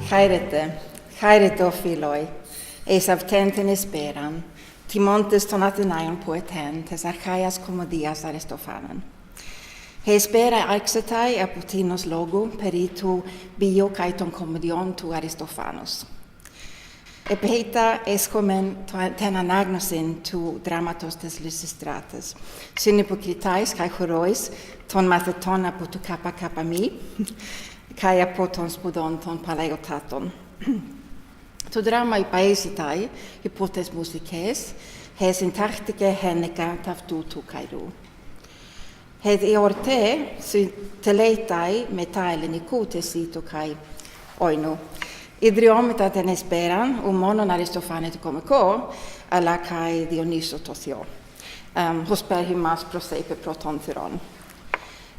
Χαίρετε ο φίλοι, eis avtenten esperan, timontes ton Athenaion poeten, tes archaias commodias Aristophanen. He spera arxetai aputinos logo peritu bio kaiton commodion tu Aristophanos. Epeita escomen ten anagnosin tu dramatos tes Lysistratas, synipokritais kai chorois ton matheton apotu kappa kappa mi, kai apoton spodon ton paleotaton. To drama I paesitai, hypotes musices, hes intarctike henica taftutu kairu. Hed eorte teleitai metaelenikotes ito kai oinu. Idriometa ten esperan, monon Aristophanes komiko, ala kai Dionyso tothio. Hosper hymas proseipe protontheron.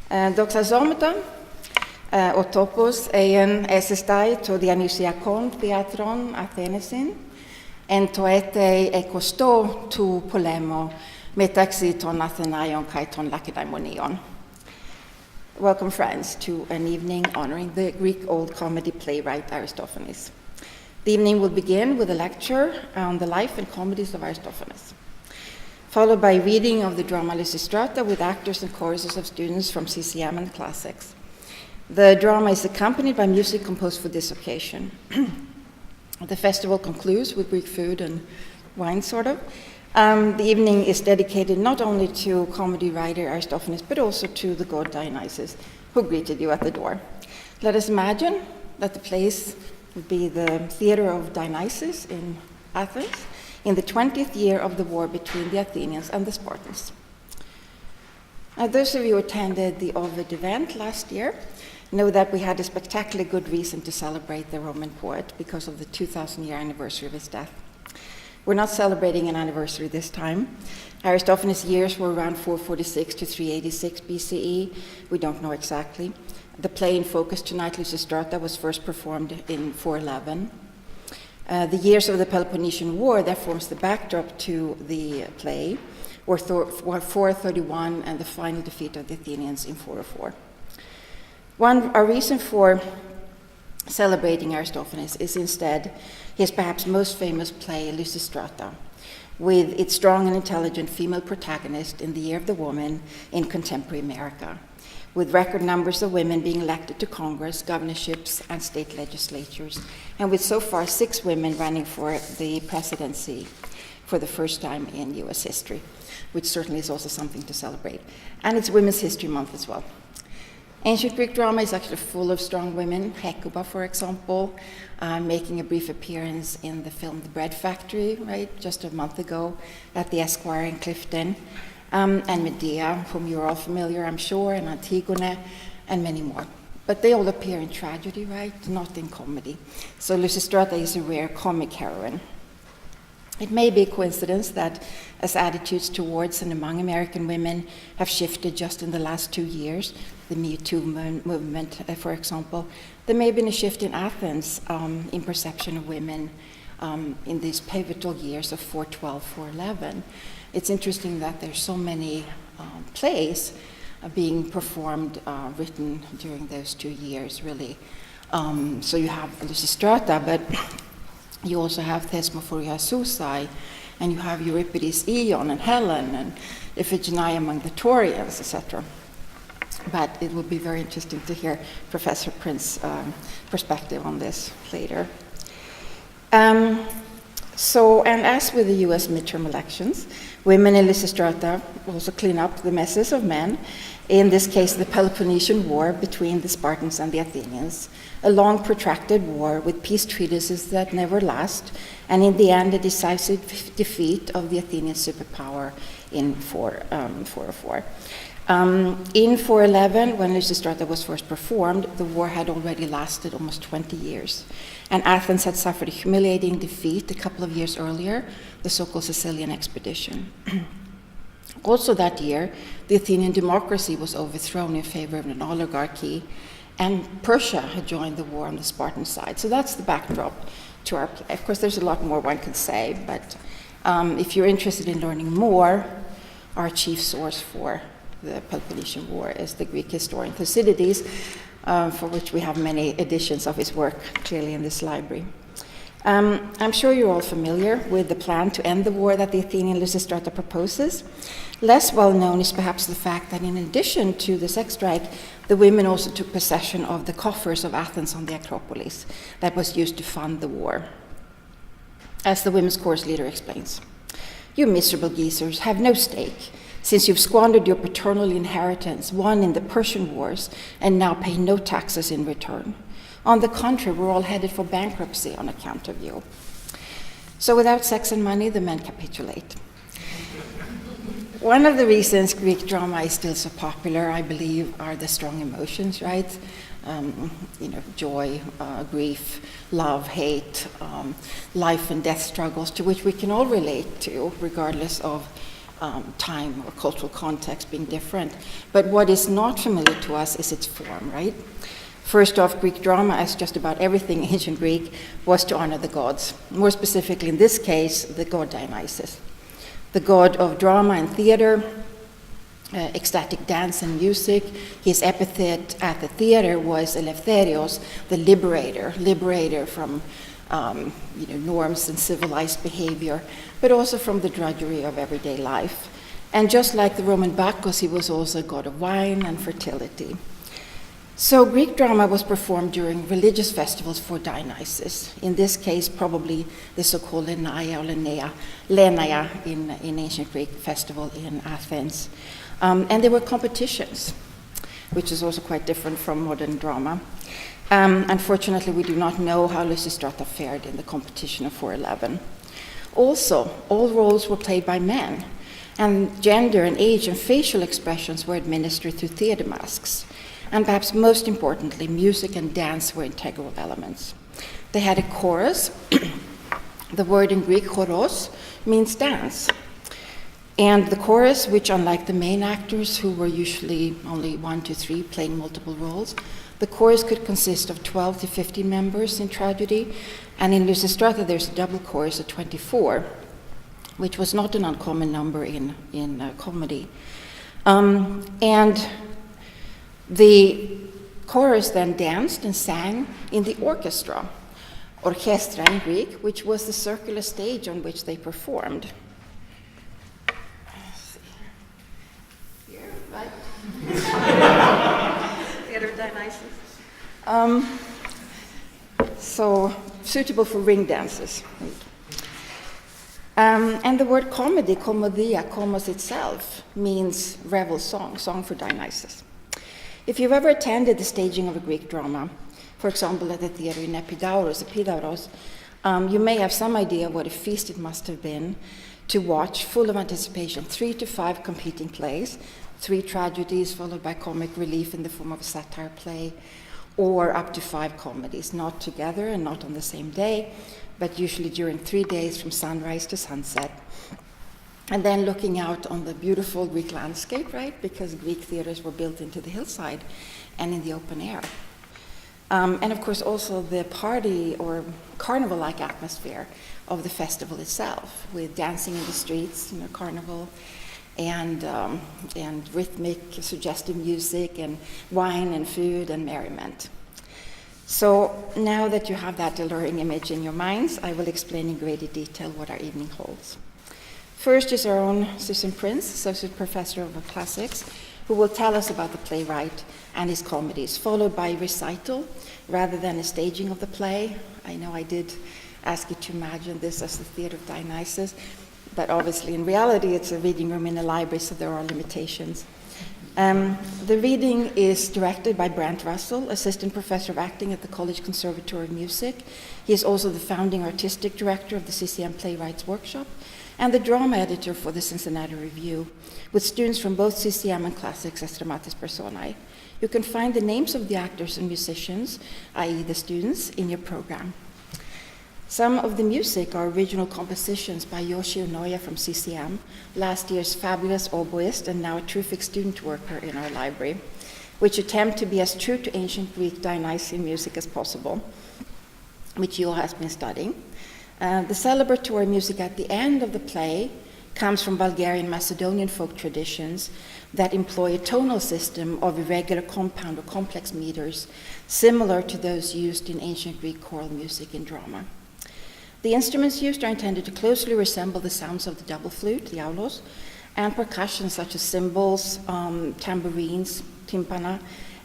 Doxazometa, ο τόπος εσυστάει το Διανυσιακόν θέατρον Αθένεσιν εν το έτε εκοστό του πολέμου μεταξύ των Αθηναίων και των Λακεδαιμονίων. Welcome, friends, to an evening honoring the Greek old comedy playwright Aristophanes. The evening will begin with a lecture on the life and comedies of Aristophanes, followed by reading of the drama Lysistrata with actors and choruses of students from CCM and Classics. The drama is accompanied by music composed for this occasion. The festival concludes with Greek food and wine, sort of. The evening is dedicated not only to comedy writer Aristophanes, but also to the god Dionysus, who greeted you at the door. Let us imagine that the place would be the theater of Dionysus in Athens in the 20th year of the war between the Athenians and the Spartans. Now, those of you who attended the Ovid event last year know that we had a spectacularly good reason to celebrate the Roman poet because of the 2,000-year anniversary of his death. We're not celebrating an anniversary this time. Aristophanes' years were around 446 to 386 BCE. We don't know exactly. The play in focus tonight, Lysistrata, was first performed in 411. The years of the Peloponnesian War that forms the backdrop to the play were 431 and the final defeat of the Athenians in 404. A reason for celebrating Aristophanes is instead his perhaps most famous play, Lysistrata, with its strong and intelligent female protagonist in the year of the woman in contemporary America, with record numbers of women being elected to Congress, governorships, and state legislatures, and with so far 6 women running for the presidency for the first time in US history, which certainly is also something to celebrate. And it's Women's History Month as well. Ancient Greek drama is actually full of strong women. Hecuba, for example, making a brief appearance in the film The Bread Factory, right, just a month ago at the Esquire in Clifton, and Medea, whom you're all familiar, I'm sure, and Antigone, and many more. But they all appear in tragedy, right, not in comedy. So Lysistrata is a rare comic heroine. It may be a coincidence that as attitudes towards and among American women have shifted just in the last 2 years, the Me Too movement, for example, there may have been a shift in Athens in perception of women in these pivotal years of 412, 411. It's interesting that there's so many plays being performed, written during those 2 years, really. So you have Lysistrata, but you also have Thesmophoria Susai, and you have Euripides' Ion and Helen and Iphigenia among the Taurians, etc. But it will be very interesting to hear Professor Prince's perspective on this later. And as with the US midterm elections, women in Lysistrata also clean up the messes of men, in this case the Peloponnesian War between the Spartans and the Athenians, a long protracted war with peace treaties that never last, and in the end a decisive defeat of the Athenian superpower in 404. In 411, when Lysistrata was first performed, the war had already lasted almost 20 years, and Athens had suffered a humiliating defeat a couple of years earlier, the so-called Sicilian expedition. Also that year, the Athenian democracy was overthrown in favor of an oligarchy, and Persia had joined the war on the Spartan side. So that's the backdrop to our play. Of course, there's a lot more one can say, but if you're interested in learning more, our chief source for the Peloponnesian War is the Greek historian Thucydides, for which we have many editions of his work clearly in this library. I'm sure you're all familiar with the plan to end the war that the Athenian Lysistrata proposes. Less well known is perhaps the fact that in addition to the sex strike, the women also took possession of the coffers of Athens on the Acropolis that was used to fund the war. As the women's chorus leader explains, "You miserable geezers have no stake, since you've squandered your paternal inheritance, won in the Persian wars, and now pay no taxes in return. On the contrary, we're all headed for bankruptcy on account of you." So without sex and money, the men capitulate. One of the reasons Greek drama is still so popular, I believe, are the strong emotions, right? Joy, grief, love, hate, life and death struggles to which we can all relate to, regardless of time or cultural context being different. But what is not familiar to us is its form, right? First off, Greek drama, as just about everything ancient Greek, was to honor the gods. More specifically, in this case, the god Dionysus, the god of drama and theater, ecstatic dance and music. His epithet at the theater was Eleftherios, the liberator from norms and civilized behavior, but also from the drudgery of everyday life. And just like the Roman Bacchus, he was also a god of wine and fertility. So Greek drama was performed during religious festivals for Dionysus. In this case, probably the so-called Lenaia or Lenaia in ancient Greek festival in Athens. And there were competitions, which is also quite different from modern drama. Unfortunately, we do not know how Lysistrata fared in the competition of 411. Also, all roles were played by men, and gender and age and facial expressions were administered through theater masks. And perhaps most importantly, music and dance were integral elements. They had a chorus. The word in Greek, choros, means dance. And the chorus, which unlike the main actors, who were usually only 1 to 3 playing multiple roles, the chorus could consist of 12 to 15 members in tragedy. And in Lysistrata, there's a double chorus of 24, which was not an uncommon number in comedy. And the chorus then danced and sang in the orchestra, orchestra in Greek, which was the circular stage on which they performed. Here, right? Theater Dionysus. So suitable for ring dances. And the word comedy, komodia, komos itself, means revel song for Dionysus. If you've ever attended the staging of a Greek drama, for example, at the theater in Epidauros, you may have some idea what a feast it must have been to watch, full of anticipation, 3 to 5 competing plays, 3 tragedies followed by comic relief in the form of a satire play, or up to 5 comedies, not together and not on the same day, but usually during 3 days from sunrise to sunset. And then looking out on the beautiful Greek landscape, right? Because Greek theaters were built into the hillside and in the open air. And of course also the party or carnival-like atmosphere of the festival itself, with dancing in the streets, carnival, and rhythmic, suggestive music, and wine and food and merriment. So now that you have that alluring image in your minds, I will explain in greater detail what our evening holds. First is our own Susan Prince, Associate Professor of Classics, who will tell us about the playwright and his comedies, followed by recital rather than a staging of the play. I know I did ask you to imagine this as the Theater of Dionysus, but obviously in reality it's a reading room in a library, so there are limitations. The reading is directed by Brant Russell, Assistant Professor of Acting at the College-Conservatory of Music. He is also the founding artistic director of the CCM Playwrights Workshop and the drama editor for the Cincinnati Review, with students from both CCM and Classics as dramatis personae. You can find the names of the actors and musicians, i.e. the students, in your program. Some of the music are original compositions by Yo Shionoya from CCM, last year's fabulous oboist and now a terrific student worker in our library, which attempt to be as true to ancient Greek Dionysian music as possible, which Yo has been studying. The celebratory music at the end of the play comes from Bulgarian Macedonian folk traditions that employ a tonal system of irregular compound or complex meters, similar to those used in ancient Greek choral music and drama. The instruments used are intended to closely resemble the sounds of the double flute, the aulos, and percussion such as cymbals, tambourines, timpana,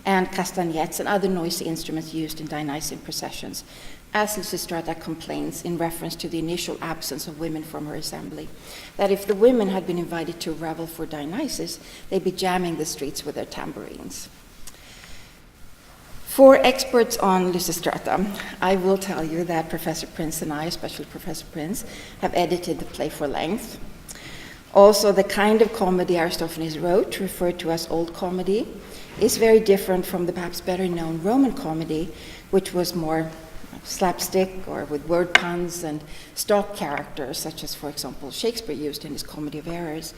and castanets, and other noisy instruments used in Dionysian processions, as Lysistrata complains in reference to the initial absence of women from her assembly, that if the women had been invited to a revel for Dionysus, they'd be jamming the streets with their tambourines. For experts on Lysistrata, I will tell you that Professor Prince and I, especially Professor Prince, have edited the play for length. Also, the kind of comedy Aristophanes wrote, referred to as Old Comedy, is very different from the perhaps better known Roman comedy, which was more slapstick or with word puns and stock characters, such as, for example, Shakespeare used in his Comedy of Errors.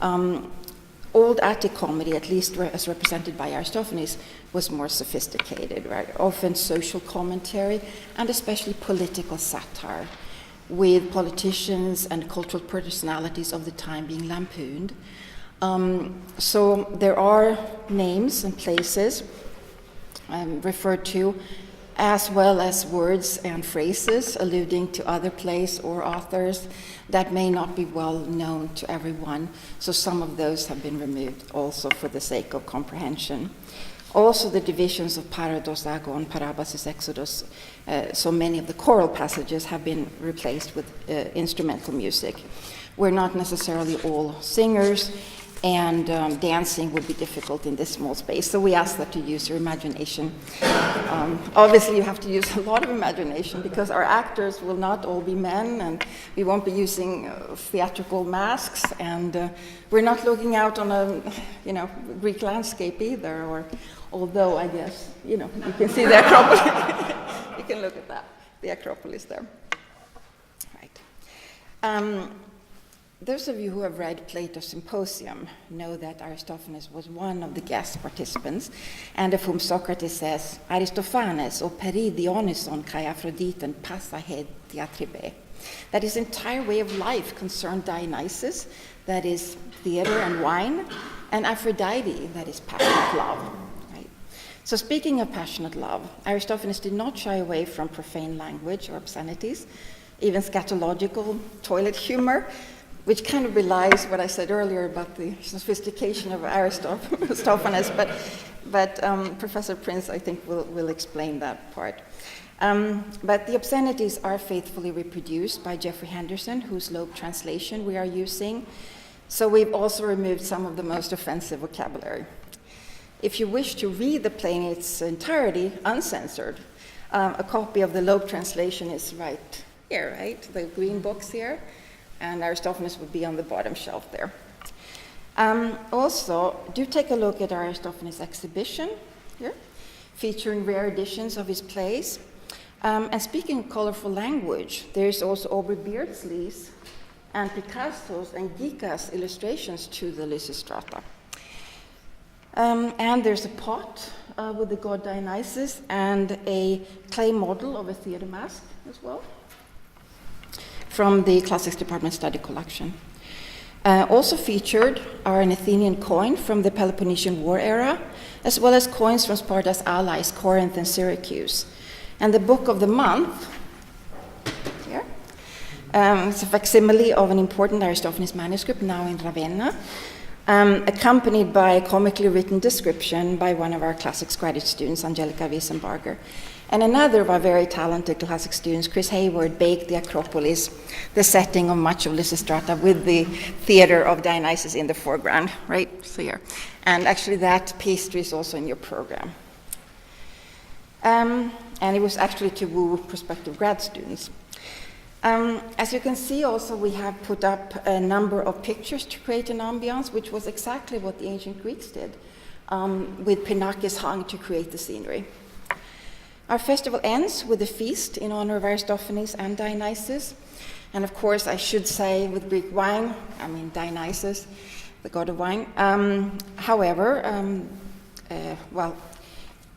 Old Attic comedy, at least as represented by Aristophanes, was more sophisticated, right? Often social commentary and especially political satire, with politicians and cultural personalities of the time being lampooned. So there are names and places referred to, as well as words and phrases alluding to other plays or authors that may not be well known to everyone. So some of those have been removed also for the sake of comprehension. Also the divisions of parados, agon, parabasis, exodus, so many of the choral passages have been replaced with instrumental music. We're not necessarily all singers, and dancing would be difficult in this small space, so we ask that you use your imagination. Obviously, you have to use a lot of imagination because our actors will not all be men, and we won't be using theatrical masks, and we're not looking out on a, Greek landscape either. Or, although I guess, you can see the Acropolis. You can look at that, the Acropolis there. Right. Those of you who have read Plato's Symposium know that Aristophanes was one of the guest participants, and of whom Socrates says, Aristophanes o peri Dionyson kai Aphroditen passa he diatribe. That his entire way of life concerned Dionysus, that is theater and wine, and Aphrodite, that is passionate love. Right? So speaking of passionate love, Aristophanes did not shy away from profane language or obscenities, even scatological toilet humor, which kind of belies what I said earlier about the sophistication of Aristophanes, but Professor Prince, I think, will explain that part. But the obscenities are faithfully reproduced by Jeffrey Henderson, whose Loeb translation we are using. So we've also removed some of the most offensive vocabulary. If you wish to read the play in its entirety, uncensored, a copy of the Loeb translation is right here, right? The green box here. And Aristophanes would be on the bottom shelf there. Also, do take a look at Aristophanes' exhibition here, featuring rare editions of his plays. And speaking of colorful language, there's also Aubrey Beardsley's and Picasso's and Gica's illustrations to the Lysistrata. And there's a pot with the god Dionysus and a clay model of a theater mask as well, from the Classics Department Study Collection. Also featured are an Athenian coin from the Peloponnesian War era, as well as coins from Sparta's allies, Corinth and Syracuse. And the book of the month, here, it's a facsimile of an important Aristophanes manuscript, now in Ravenna, accompanied by a comically written description by one of our classics graduate students, Angelica Wiesenbarger. And another of our very talented classic students, Chris Hayward, baked the Acropolis, the setting of much of Lysistrata, with the theater of Dionysus in the foreground, right? So here. And actually that pastry is also in your program. And it was actually to woo prospective grad students. As you can see also, we have put up a number of pictures to create an ambiance, which was exactly what the ancient Greeks did, with pinakes hung to create the scenery. Our festival ends with a feast in honor of Aristophanes and Dionysus. And of course, I should say with Greek wine, I mean Dionysus, the god of wine. However,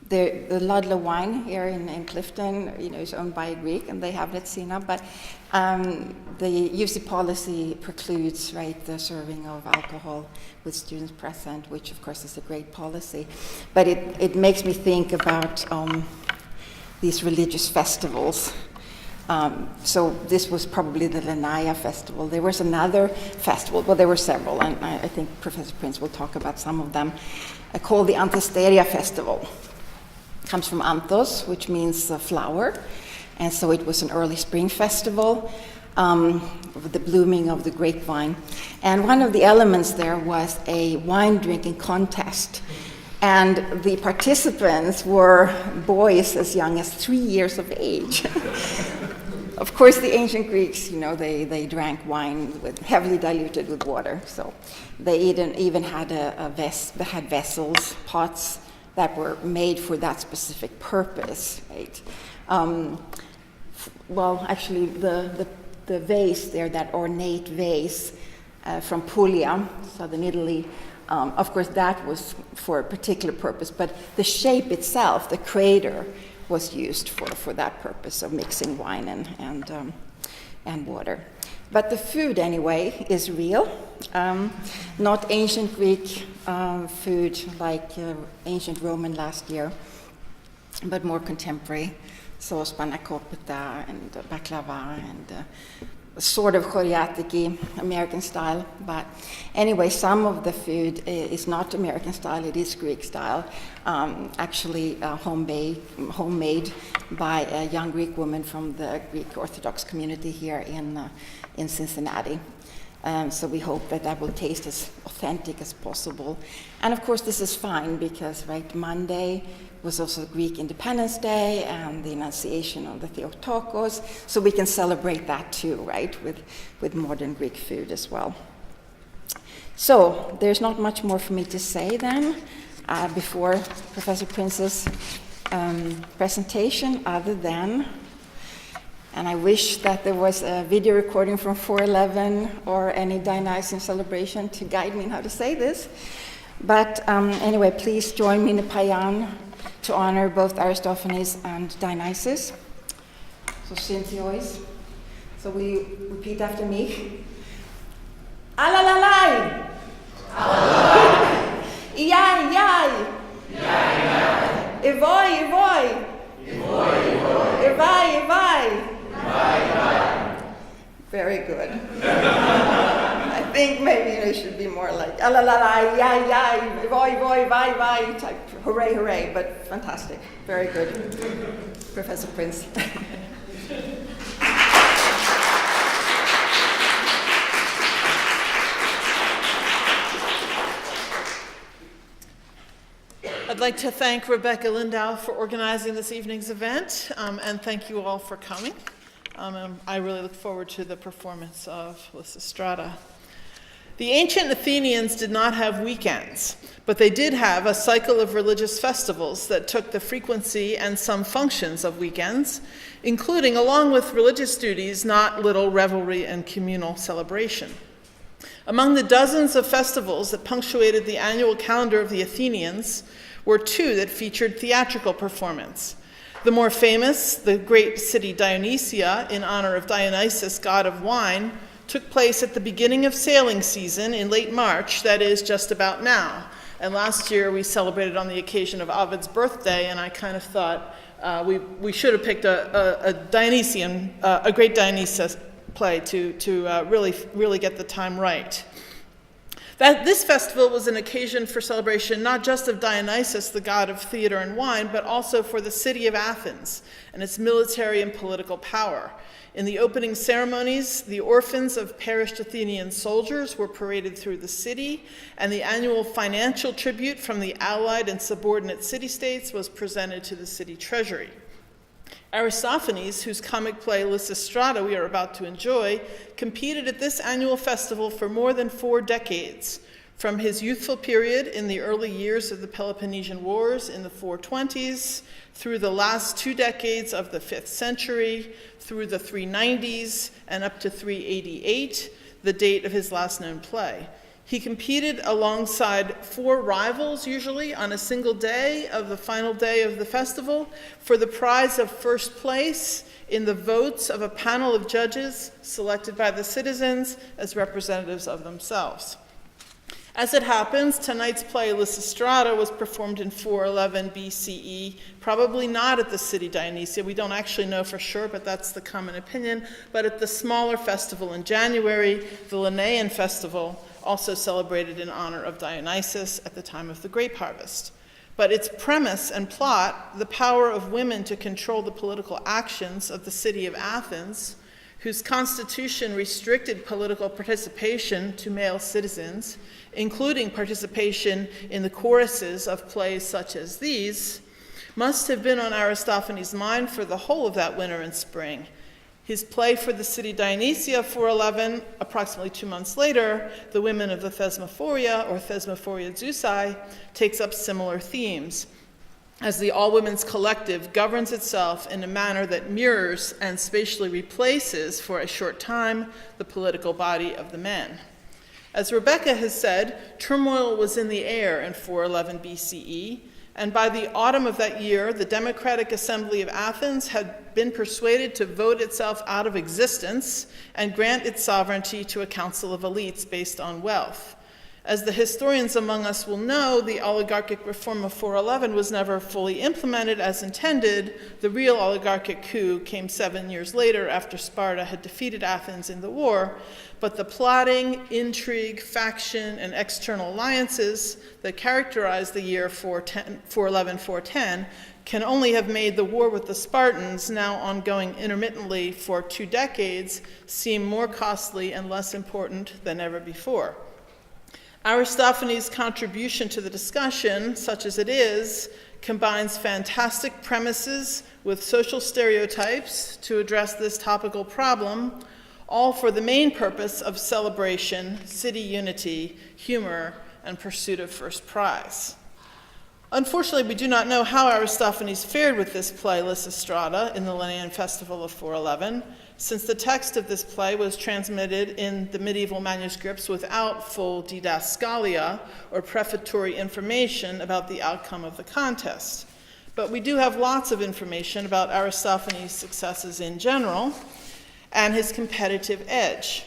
The Ludlow wine here in Clifton, is owned by a Greek, and they have Recital, but the UC policy precludes, right, the serving of alcohol with students present, which of course is a great policy. But it makes me think about these religious festivals. So this was probably the Lanaya festival. There was another festival, well, there were several, and I think Professor Prince will talk about some of them, called the Antisteria festival. Comes from anthos, which means flower, and so it was an early spring festival of the blooming of the grapevine. And one of the elements there was a wine drinking contest, and the participants were boys as young as 3 years of age. Of course, the ancient Greeks, they drank wine heavily diluted with water, so they even had vessels, pots, that were made for that specific purpose, right? Well, actually, the vase there, that ornate vase from Puglia, southern Italy, of course, that was for a particular purpose, but the shape itself, the crater, was used for that purpose of mixing wine and water. But the food, anyway, is real, not ancient Greek food like ancient Roman last year, but more contemporary. So spanna copita and baklava and sort of choriatiki, American style. But anyway, some of the food is not American style, it is Greek style, actually homemade by a young Greek woman from the Greek Orthodox community here in Cincinnati. So we hope that will taste as authentic as possible. And of course, this is fine because, right, Monday was also Greek Independence Day and the Annunciation of the Theotokos, so we can celebrate that too, right, with modern Greek food as well. So there's not much more for me to say then before Professor Prince's presentation, other than, and I wish that there was a video recording from 411 or any Dionysian celebration to guide me in how to say this. But anyway, please join me in a paean to honor both Aristophanes and Dionysus. So Synthiois. So will you repeat after me? Alalalai! Alalalai! Iai, iai! Iai, iai! Evoi, evoi! Evoi, evoi! Evai, evai! Evai, evai! Very good. I think maybe it should be more like alalalai, iai, iai! Evoi, evoi, vai, vai! Type hooray, hooray, but fantastic. Very good. Professor Prince. I'd like to thank Rebecka Lindau for organizing this evening's event, and thank you all for coming. I really look forward to the performance of Lysistrata. The ancient Athenians did not have weekends, but they did have a cycle of religious festivals that took the frequency and some functions of weekends, including, along with religious duties, not little revelry and communal celebration. Among the dozens of festivals that punctuated the annual calendar of the Athenians were two that featured theatrical performance. The more famous, the great city Dionysia, in honor of Dionysus, god of wine, took place at the beginning of sailing season in late March, that is, just about now. And last year we celebrated on the occasion of Ovid's birthday, and I kind of thought we should have picked a Dionysian, a great Dionysus play to really get the time right. This festival was an occasion for celebration not just of Dionysus, the god of theater and wine, but also for the city of Athens and its military and political power. In the opening ceremonies, the orphans of perished Athenian soldiers were paraded through the city, and the annual financial tribute from the allied and subordinate city-states was presented to the city treasury. Aristophanes, whose comic play Lysistrata we are about to enjoy, competed at this annual festival for more than 4 decades, from his youthful period in the early years of the Peloponnesian Wars in the 420s, through the last 2 decades of the 5th century, through the 390s, and up to 388, the date of his last known play. He competed alongside 4 rivals, usually, on a single day of the final day of the festival for the prize of first place in the votes of a panel of judges selected by the citizens as representatives of themselves. As it happens, tonight's play, Lysistrata, was performed in 411 BCE, probably not at the city Dionysia. We don't actually know for sure, but that's the common opinion, but at the smaller festival in January, the Linnaean festival, also celebrated in honor of Dionysus at the time of the grape harvest. But its premise and plot, the power of women to control the political actions of the city of Athens, whose constitution restricted political participation to male citizens, including participation in the choruses of plays such as these, must have been on Aristophanes' mind for the whole of that winter and spring. His play for the city Dionysia, 411, approximately 2 months later, The Women of the Thesmophoria, or Thesmophoria Zeusai, takes up similar themes, as the all-women's collective governs itself in a manner that mirrors and spatially replaces, for a short time, the political body of the men. As Rebecka has said, turmoil was in the air in 411 BCE, and by the autumn of that year, the Democratic Assembly of Athens had been persuaded to vote itself out of existence and grant its sovereignty to a council of elites based on wealth. As the historians among us will know, the oligarchic reform of 411 was never fully implemented as intended. The real oligarchic coup came 7 years later after Sparta had defeated Athens in the war. But the plotting, intrigue, faction, and external alliances that characterized the year 411-410 can only have made the war with the Spartans, now ongoing intermittently for 2 decades, seem more costly and less important than ever before. Aristophanes' contribution to the discussion, such as it is, combines fantastic premises with social stereotypes to address this topical problem, all for the main purpose of celebration, city unity, humor, and pursuit of first prize. Unfortunately, we do not know how Aristophanes fared with this play, Lysistrata, in the Linnaean Festival of 411, since the text of this play was transmitted in the medieval manuscripts without full didascalia or prefatory information about the outcome of the contest. But we do have lots of information about Aristophanes' successes in general and his competitive edge.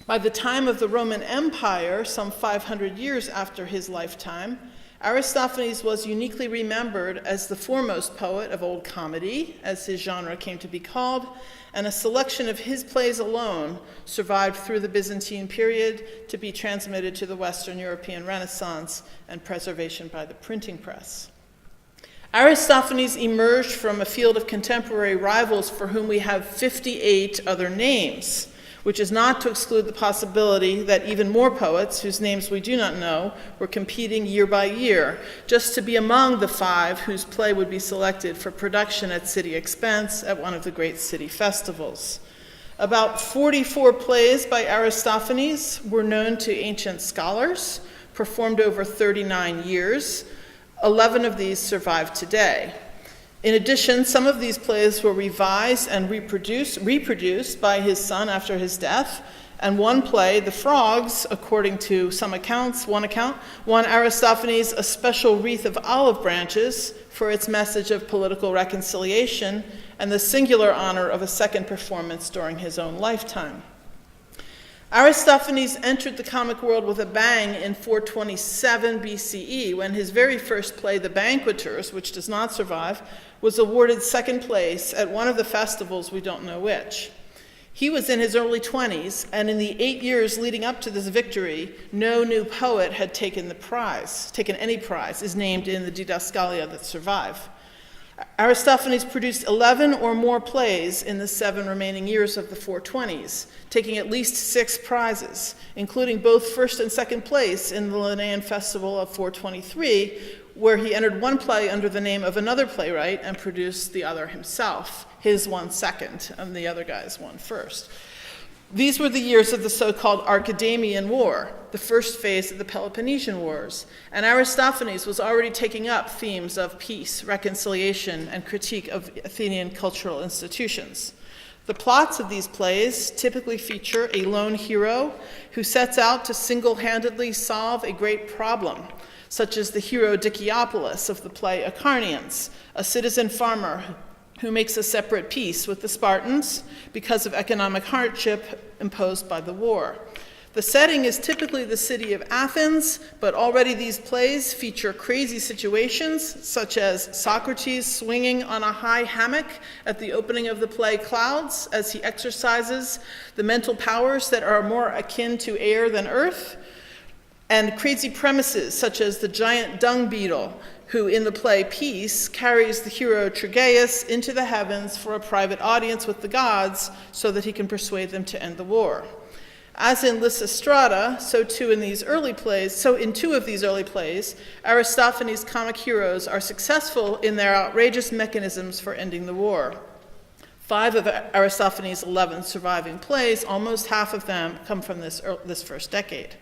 By the time of the Roman Empire, some 500 years after his lifetime, Aristophanes was uniquely remembered as the foremost poet of Old Comedy, as his genre came to be called, and a selection of his plays alone survived through the Byzantine period to be transmitted to the Western European Renaissance and preservation by the printing press. Aristophanes emerged from a field of contemporary rivals for whom we have 58 other names, which is not to exclude the possibility that even more poets, whose names we do not know, were competing year by year, just to be among the 5 whose play would be selected for production at city expense at one of the great city festivals. About 44 plays by Aristophanes were known to ancient scholars, performed over 39 years. 11 of these survive today. In addition, some of these plays were revised and reproduced by his son after his death, and one play, The Frogs, according to some accounts, won Aristophanes a special wreath of olive branches for its message of political reconciliation and the singular honor of a second performance during his own lifetime. Aristophanes entered the comic world with a bang in 427 BCE when his very first play, The Banqueters, which does not survive, was awarded second place at one of the festivals, we don't know which. He was in his early 20s, and in the 8 years leading up to this victory, no new poet had taken any prize, is named in the didascalia that survive. Aristophanes produced 11 or more plays in the 7 remaining years of the 420s, taking at least 6 prizes, including both first and second place in the Linnaean Festival of 423, where he entered one play under the name of another playwright and produced the other himself. His won second, and the other guys won first. These were the years of the so-called Archidamian War, the first phase of the Peloponnesian Wars, and Aristophanes was already taking up themes of peace, reconciliation, and critique of Athenian cultural institutions. The plots of these plays typically feature a lone hero who sets out to single-handedly solve a great problem, such as the hero Diciopolis of the play Acarnanians, a citizen farmer who makes a separate peace with the Spartans because of economic hardship imposed by the war. The setting is typically the city of Athens, but already these plays feature crazy situations, such as Socrates swinging on a high hammock at the opening of the play Clouds as he exercises the mental powers that are more akin to air than earth, and crazy premises such as the giant dung beetle, who in the play Peace carries the hero Trygaeus into the heavens for a private audience with the gods so that he can persuade them to end the war. As in Lysistrata, so in two of these early plays, Aristophanes' comic heroes are successful in their outrageous mechanisms for ending the war. 5 of Aristophanes' 11 surviving plays, almost half of them, come from this first decade.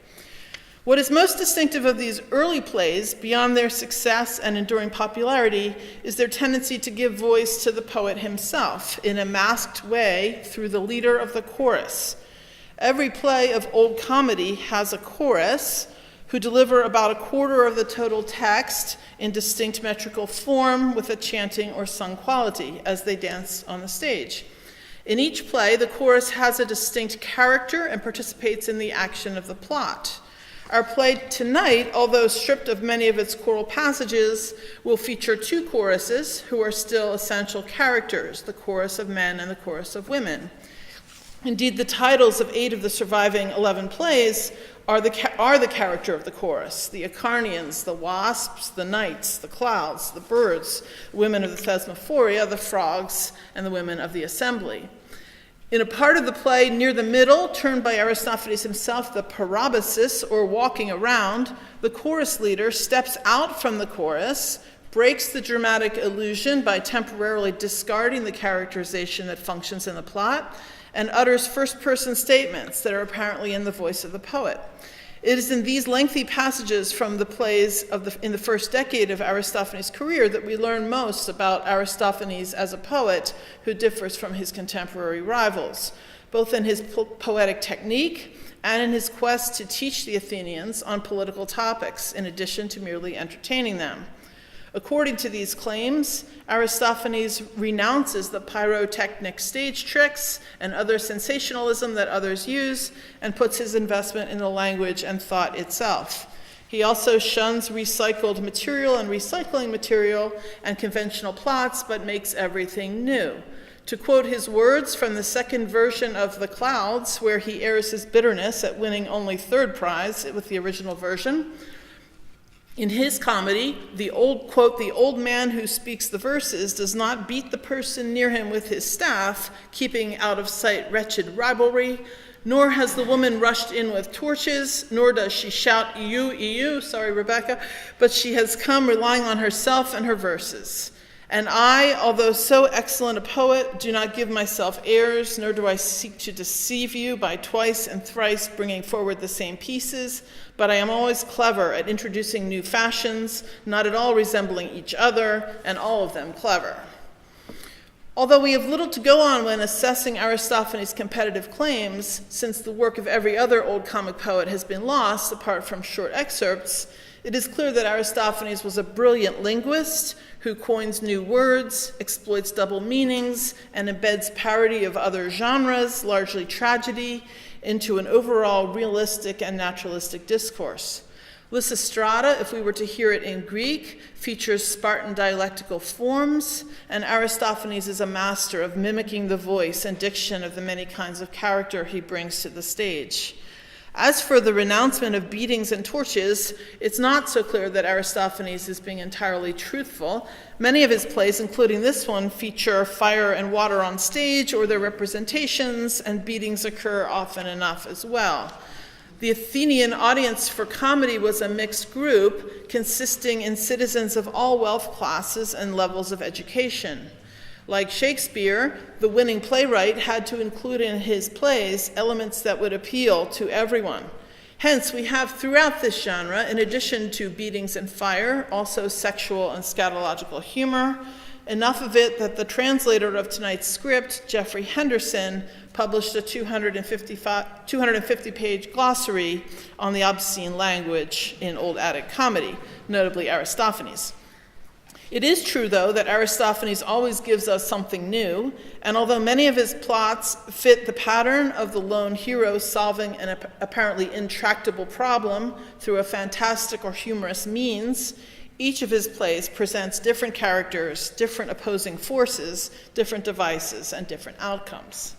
What is most distinctive of these early plays, beyond their success and enduring popularity, is their tendency to give voice to the poet himself in a masked way through the leader of the chorus. Every play of Old Comedy has a chorus who deliver about a quarter of the total text in distinct metrical form with a chanting or sung quality as they dance on the stage. In each play, the chorus has a distinct character and participates in the action of the plot. Our play tonight, although stripped of many of its choral passages, will feature 2 choruses who are still essential characters, the chorus of men and the chorus of women. Indeed, the titles of 8 of the surviving 11 plays are the character of the chorus: the Acarnanians, the wasps, the knights, the clouds, the birds, the women of the Thesmophoria, the frogs, and the women of the assembly. In a part of the play near the middle, termed by Aristophanes himself the parabasis, or walking around, the chorus leader steps out from the chorus, breaks the dramatic illusion by temporarily discarding the characterization that functions in the plot, and utters first-person statements that are apparently in the voice of the poet. It is in these lengthy passages from the plays in the first decade of Aristophanes' career that we learn most about Aristophanes as a poet who differs from his contemporary rivals, both in his poetic technique and in his quest to teach the Athenians on political topics, in addition to merely entertaining them. According to these claims, Aristophanes renounces the pyrotechnic stage tricks and other sensationalism that others use and puts his investment in the language and thought itself. He also shuns recycled material and recycling material and conventional plots, but makes everything new. To quote his words from the second version of The Clouds, where he airs his bitterness at winning only 3rd prize with the original version, in his comedy, the old man who speaks the verses does not beat the person near him with his staff, keeping out of sight wretched rivalry, nor has the woman rushed in with torches, nor does she shout, "EU, EU," sorry, Rebecka, but she has come relying on herself and her verses. And I, although so excellent a poet, do not give myself airs, nor do I seek to deceive you by twice and thrice bringing forward the same pieces, but I am always clever at introducing new fashions, not at all resembling each other, and all of them clever. Although we have little to go on when assessing Aristophanes' competitive claims, since the work of every other old comic poet has been lost, apart from short excerpts, it is clear that Aristophanes was a brilliant linguist who coins new words, exploits double meanings, and embeds parody of other genres, largely tragedy, into an overall realistic and naturalistic discourse. Lysistrata, if we were to hear it in Greek, features Spartan dialectical forms, and Aristophanes is a master of mimicking the voice and diction of the many kinds of character he brings to the stage. As for the renouncement of beatings and torches, it's not so clear that Aristophanes is being entirely truthful. Many of his plays, including this one, feature fire and water on stage or their representations, and beatings occur often enough as well. The Athenian audience for comedy was a mixed group consisting in citizens of all wealth classes and levels of education. Like Shakespeare, the winning playwright had to include in his plays elements that would appeal to everyone. Hence, we have throughout this genre, in addition to beatings and fire, also sexual and scatological humor, enough of it that the translator of tonight's script, Jeffrey Henderson, published a 250-page glossary on the obscene language in Old Attic comedy, notably Aristophanes. It is true, though, that Aristophanes always gives us something new, and although many of his plots fit the pattern of the lone hero solving an apparently intractable problem through a fantastic or humorous means, each of his plays presents different characters, different opposing forces, different devices, and different outcomes.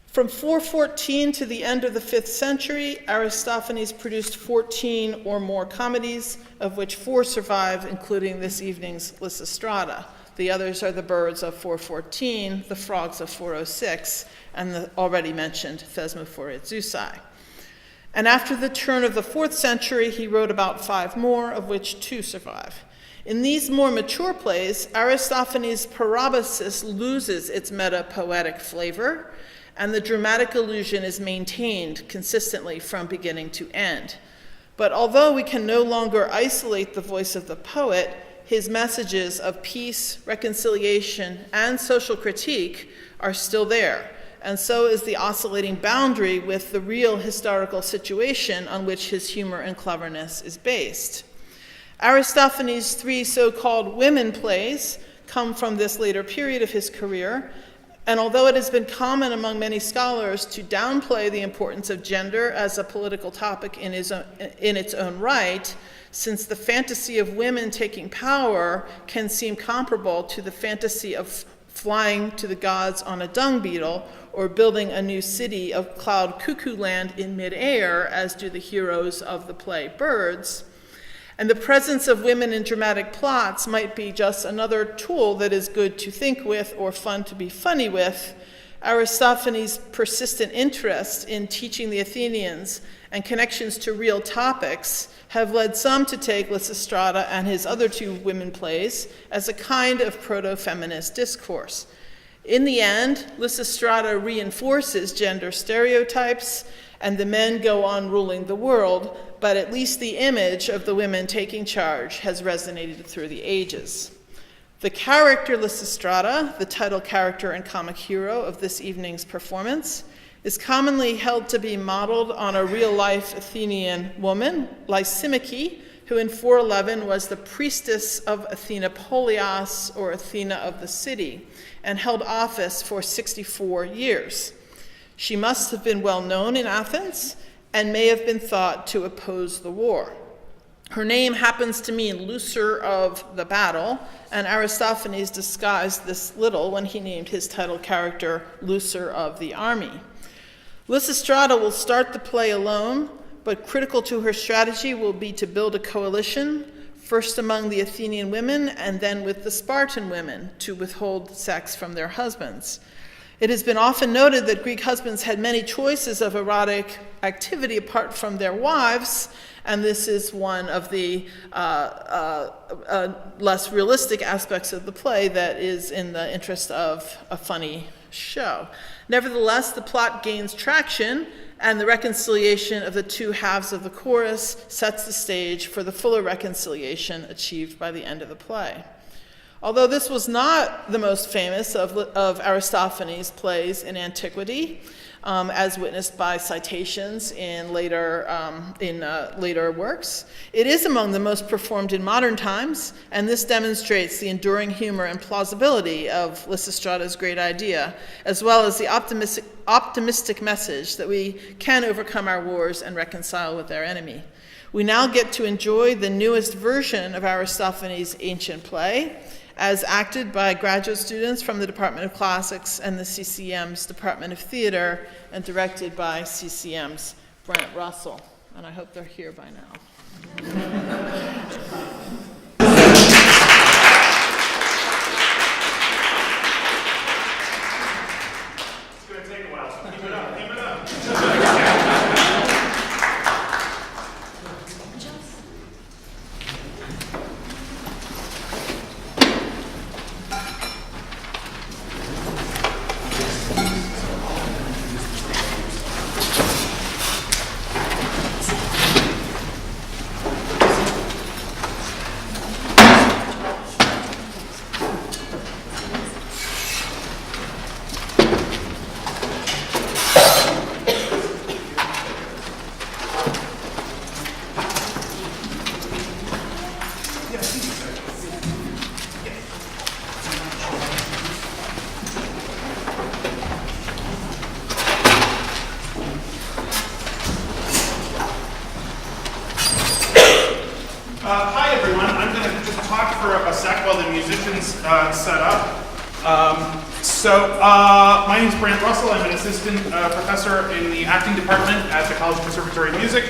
From 414 to the end of the 5th century, Aristophanes produced 14 or more comedies, of which 4 survive, including this evening's Lysistrata. The others are the birds of 414, the frogs of 406, and the already mentioned Thesmophoria Zeusai. And after the turn of the 4th century, he wrote about 5 more, of which 2 survive. In these more mature plays, Aristophanes' parabasis loses its meta-poetic flavor, and the dramatic illusion is maintained consistently from beginning to end. But although we can no longer isolate the voice of the poet, his messages of peace, reconciliation, and social critique are still there, and so is the oscillating boundary with the real historical situation on which his humor and cleverness is based. Aristophanes' 3 so-called women plays come from this later period of his career, and although it has been common among many scholars to downplay the importance of gender as a political topic in its own right, since the fantasy of women taking power can seem comparable to the fantasy of flying to the gods on a dung beetle or building a new city of cloud cuckoo land in midair, as do the heroes of the play Birds, and the presence of women in dramatic plots might be just another tool that is good to think with or fun to be funny with, Aristophanes' persistent interest in teaching the Athenians and connections to real topics have led some to take Lysistrata and his other 2 women plays as a kind of proto-feminist discourse. In the end, Lysistrata reinforces gender stereotypes, and the men go on ruling the world, but at least the image of the women taking charge has resonated through the ages. The character Lysistrata, the title character and comic hero of this evening's performance, is commonly held to be modeled on a real-life Athenian woman, Lysimachie, who in 411 was the priestess of Athena Polias, or Athena of the city, and held office for 64 years. She must have been well known in Athens and may have been thought to oppose the war. Her name happens to mean looser of the battle, and Aristophanes disguised this little when he named his title character looser of the army. Lysistrata will start the play alone, but critical to her strategy will be to build a coalition, first among the Athenian women and then with the Spartan women, to withhold sex from their husbands. It has been often noted that Greek husbands had many choices of erotic activity apart from their wives, and this is one of the less realistic aspects of the play that is in the interest of a funny show. Nevertheless, the plot gains traction, and the reconciliation of the 2 halves of the chorus sets the stage for the fuller reconciliation achieved by the end of the play. Although this was not the most famous of Aristophanes' plays in antiquity, as witnessed by citations in later works, it is among the most performed in modern times, and this demonstrates the enduring humor and plausibility of Lysistrata's great idea, as well as the optimistic message that we can overcome our wars and reconcile with our enemy. We now get to enjoy the newest version of Aristophanes' ancient play, as acted by graduate students from the Department of Classics and the CCM's Department of Theater, and directed by CCM's Brant Russell. And I hope they're here by now. It's going to take a while, so keep it up, keep it up. Hi everyone, I'm going to just talk for a sec while the musicians set up. My name is Brant Russell. I'm an assistant professor in the acting department at the College-Conservatory of Music.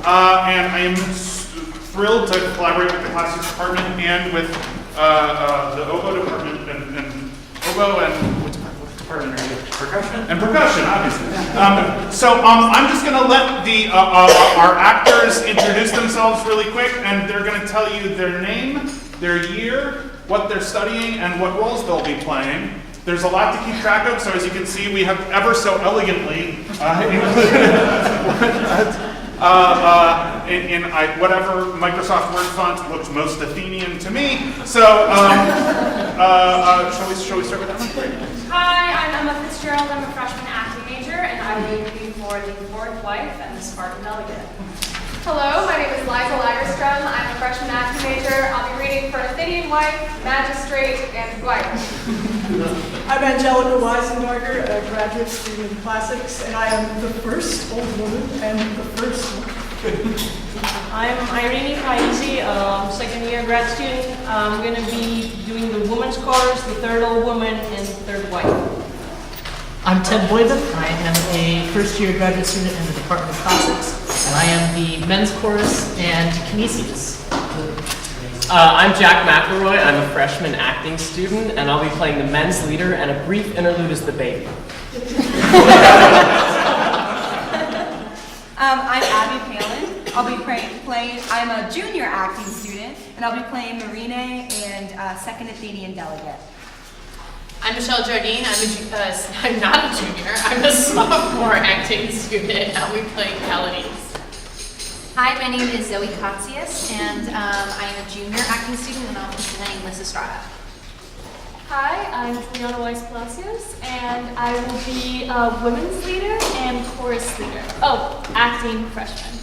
And I am thrilled to collaborate with the classics department and with the oboe department and oboe and what department are you? Percussion. And percussion, obviously. I'm just going to let our actors introduce themselves really quick, and they're going to tell you their name, their year, what they're studying, and what roles they'll be playing. There's a lot to keep track of, so as you can see, we have ever so elegantly in whatever Microsoft Word font looks most Athenian to me. So, shall we start with that one? Great. Hi, I'm Emma Fitzgerald. I'm a freshman acting major, and I will be reading for the fourth wife and the Spartan delegate. Hello, my name is Liza Lagerstrom. I'm a freshman acting major. I'll be reading for Athenian wife, magistrate, and wife. I'm Angelica Weisenberger, a graduate student in classics, and I am the first old woman and the first one. I'm Irene Paisi, second year grad student. I'm going to be doing the women's chorus, the third old woman, and the third wife. I'm Ted Boyden. I am a first year graduate student in the Department of Classics, and I am the men's chorus and kinesius. I'm Jack McElroy. I'm a freshman acting student, and I'll be playing the men's leader and a brief interlude as the baby. I'm Abby Palin. I'll be playing, I'm a junior acting student, and I'll be playing Marine and second Athenian delegate. I'm Michelle Jardine. I'm not a junior. I'm a sophomore acting student, and I'll be playing Paladines. Hi, my name is Zoe Cotzias, and I am a junior acting student, and I'll be playing Lysistrata. Hi, I'm Juliana Weiss-Palacios, and I will be a women's leader and chorus leader. Oh, acting freshman.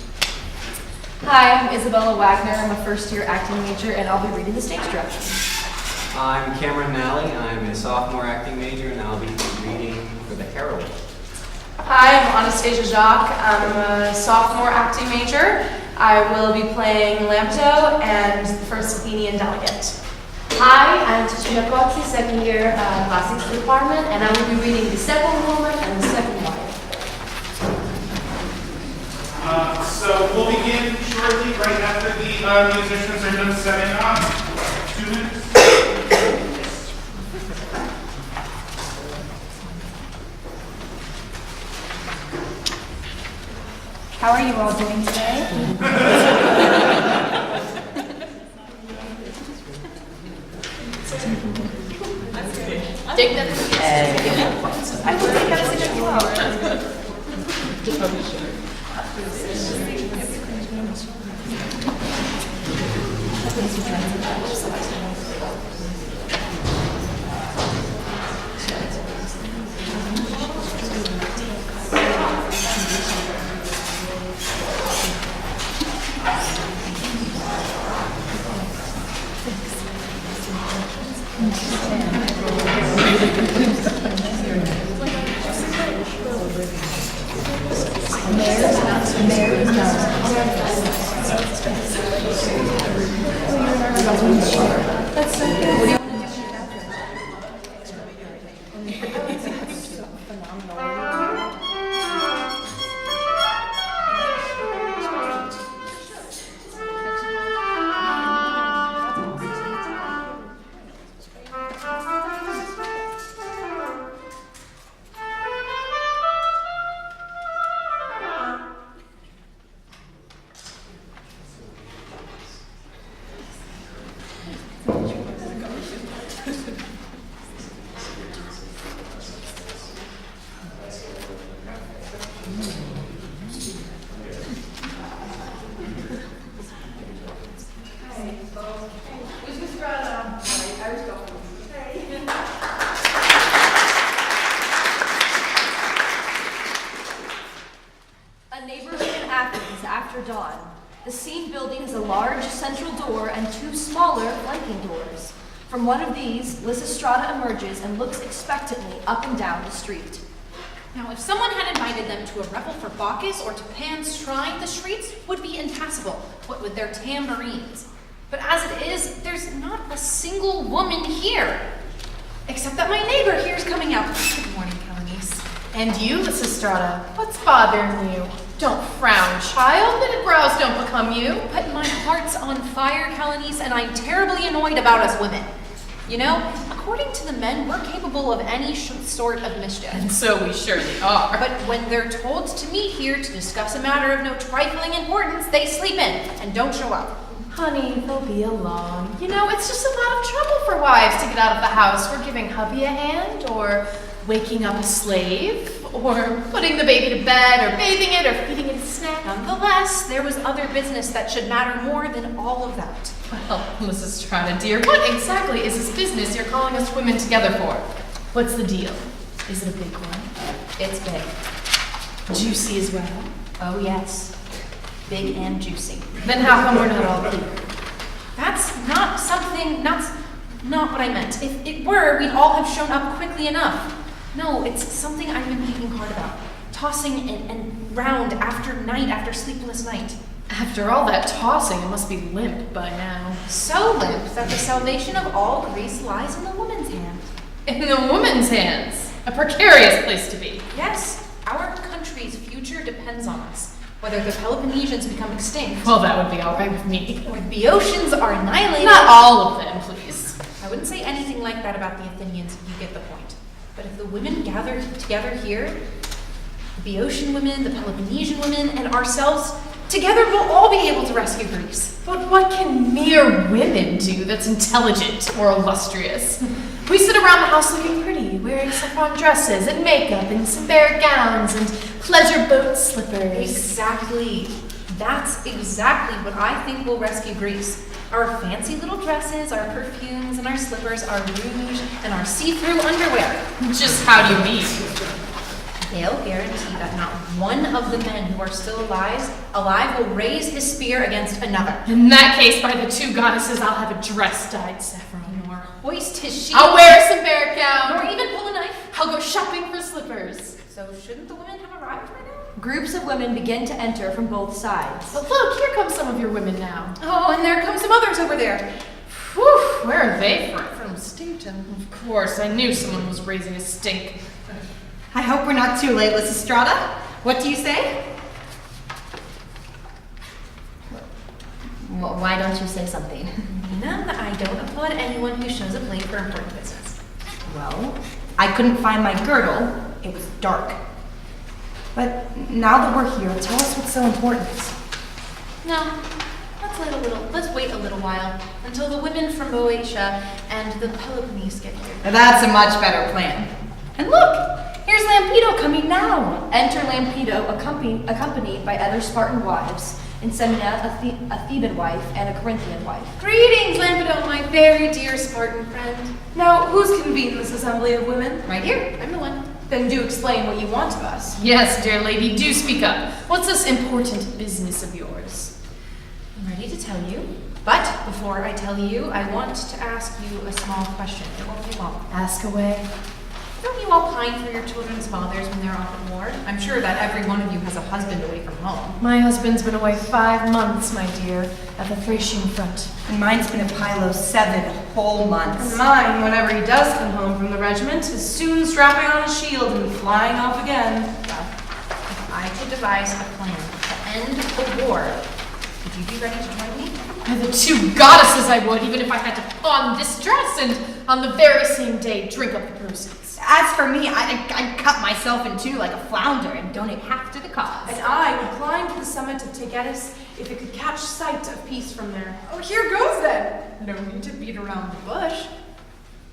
Hi, I'm Isabella Wagner. I'm a first year acting major, and I'll be reading the stage direction. I'm Cameron Nally. I'm a sophomore acting major, and I'll be reading for the Harwell. Hi, I'm Anastasia Jacques. I'm a sophomore acting major. I will be playing Lambto and the first Athenian delegate. Hi, I'm Yo Shionoya, second year classics department, and I will be reading the second woman and the second wife. So we'll begin shortly, right after the musicians are done setting up. 2 minutes. How are you all doing today? Take that. I will take that as a well. That's so good. A neighborhood in Athens after dawn. The scene building has a large central door and two smaller flanking doors. From one of these, Lysistrata emerges and looks expectantly up and down the street. Now, if someone had invited them to a revel for Bacchus or to Pan's shrine, the streets would be impassable, what with their tambourines. But as it is, there's not a single woman here. Except that my neighbor here is coming out. Good morning, Calanice. And you, Lysistrata, what's bothering you? Don't frown, child. Knitted brows don't become you. But my heart's on fire, Calanice, and I'm terribly annoyed about us women. You know, according to the men, we're capable of any sort of mischief. And so we surely are. But when they're told to meet here to discuss a matter of no trifling importance, they sleep in and don't show up. Honey, they'll be along. You know, it's just a lot of trouble for wives to get out of the house for giving hubby a hand, or waking up a slave, or putting the baby to bed, or bathing it, or feeding it a snack. Nonetheless, there was other business that should matter more than all of that. Well, Lysistrata, dear, what exactly is this business you're calling us women together for? What's the deal? Is it a big one? It's big. Juicy as well? Oh, yes. Big and juicy. Then how come we're not all clear? That's not what I meant. If it were, we'd all have shown up quickly enough. No, it's something I've been thinking hard about. Tossing and round after sleepless night. After all that tossing, it must be limp by now. So limp that the salvation of all Greece lies in the woman's hand. In the woman's hands? A precarious place to be. Yes, our country's future depends on us. Whether the Peloponnesians become extinct. Well, that would be all right with me. Or the Boeotians are annihilated. Not all of them, please. I wouldn't say anything like that about the Athenians, if you get the point. But if the women gather together here, the Boeotian women, the Peloponnesian women, and ourselves, together we'll all be able to rescue Greece. But what can mere women do that's intelligent or illustrious? We sit around the house looking pretty, wearing saffron dresses and makeup and Simberic gowns and pleasure boat slippers. Exactly. That's exactly what I think will rescue Greece. Our fancy little dresses, our perfumes, and our slippers, our rouge, and our see-through underwear. Just how do you mean? They'll guarantee that not one of the men who are still alive will raise his spear against another. In that case, by the two goddesses, I'll have a dress dyed saffron. Nor hoist his shield. I'll wear a Simberic gown. Nor even pull a knife. I'll go shopping for slippers. So shouldn't the women have arrived by now? Groups of women begin to enter from both sides. But look, here come some of your women now. Oh, and there come some others over there. Whew, where are they from? From Stinkton. Of course, I knew someone was raising a stink. I hope we're not too late, Lysistrata. What do you say? Well, why don't you say something? Nina, I don't applaud anyone who shows up late for important business. Well, I couldn't find my girdle. It was dark. But now that we're here, tell us what's so important. No, let's wait a little while until the women from Boeotia and the Peloponnese get here. That's a much better plan. And look, here's Lampedo coming now. Enter Lampedo, accompanied by other Spartan wives, and Semina, a Theban wife, and a Corinthian wife. Greetings, Lampedo, my very dear Spartan friend. Now, who's convened this assembly of women? Right here, I'm the one. Then do explain what you want of us. Yes, dear lady, do speak up. What's this important business of yours? I'm ready to tell you, but before I tell you, I want to ask you a small question. It won't be long. Ask away. Don't you all pine for your children's fathers when they're off at war? I'm sure that every one of you has a husband away from home. My husband's been away 5 months, my dear, at the Thracian front. And mine's been at Pylos 7 whole months. And mine, whenever he does come home from the regiment, is soon strapping on a shield and flying off again. Well, if I could devise a plan to end the war, would you be ready to join me? By the two goddesses I would, even if I had to pawn this dress and on the very same day drink up the proceeds. As for me, I'd cut myself in two like a flounder and donate half to the cause. And I would climb to the summit of Taygetus if it could catch sight of peace from there. Oh, here goes then. No need to beat around the bush.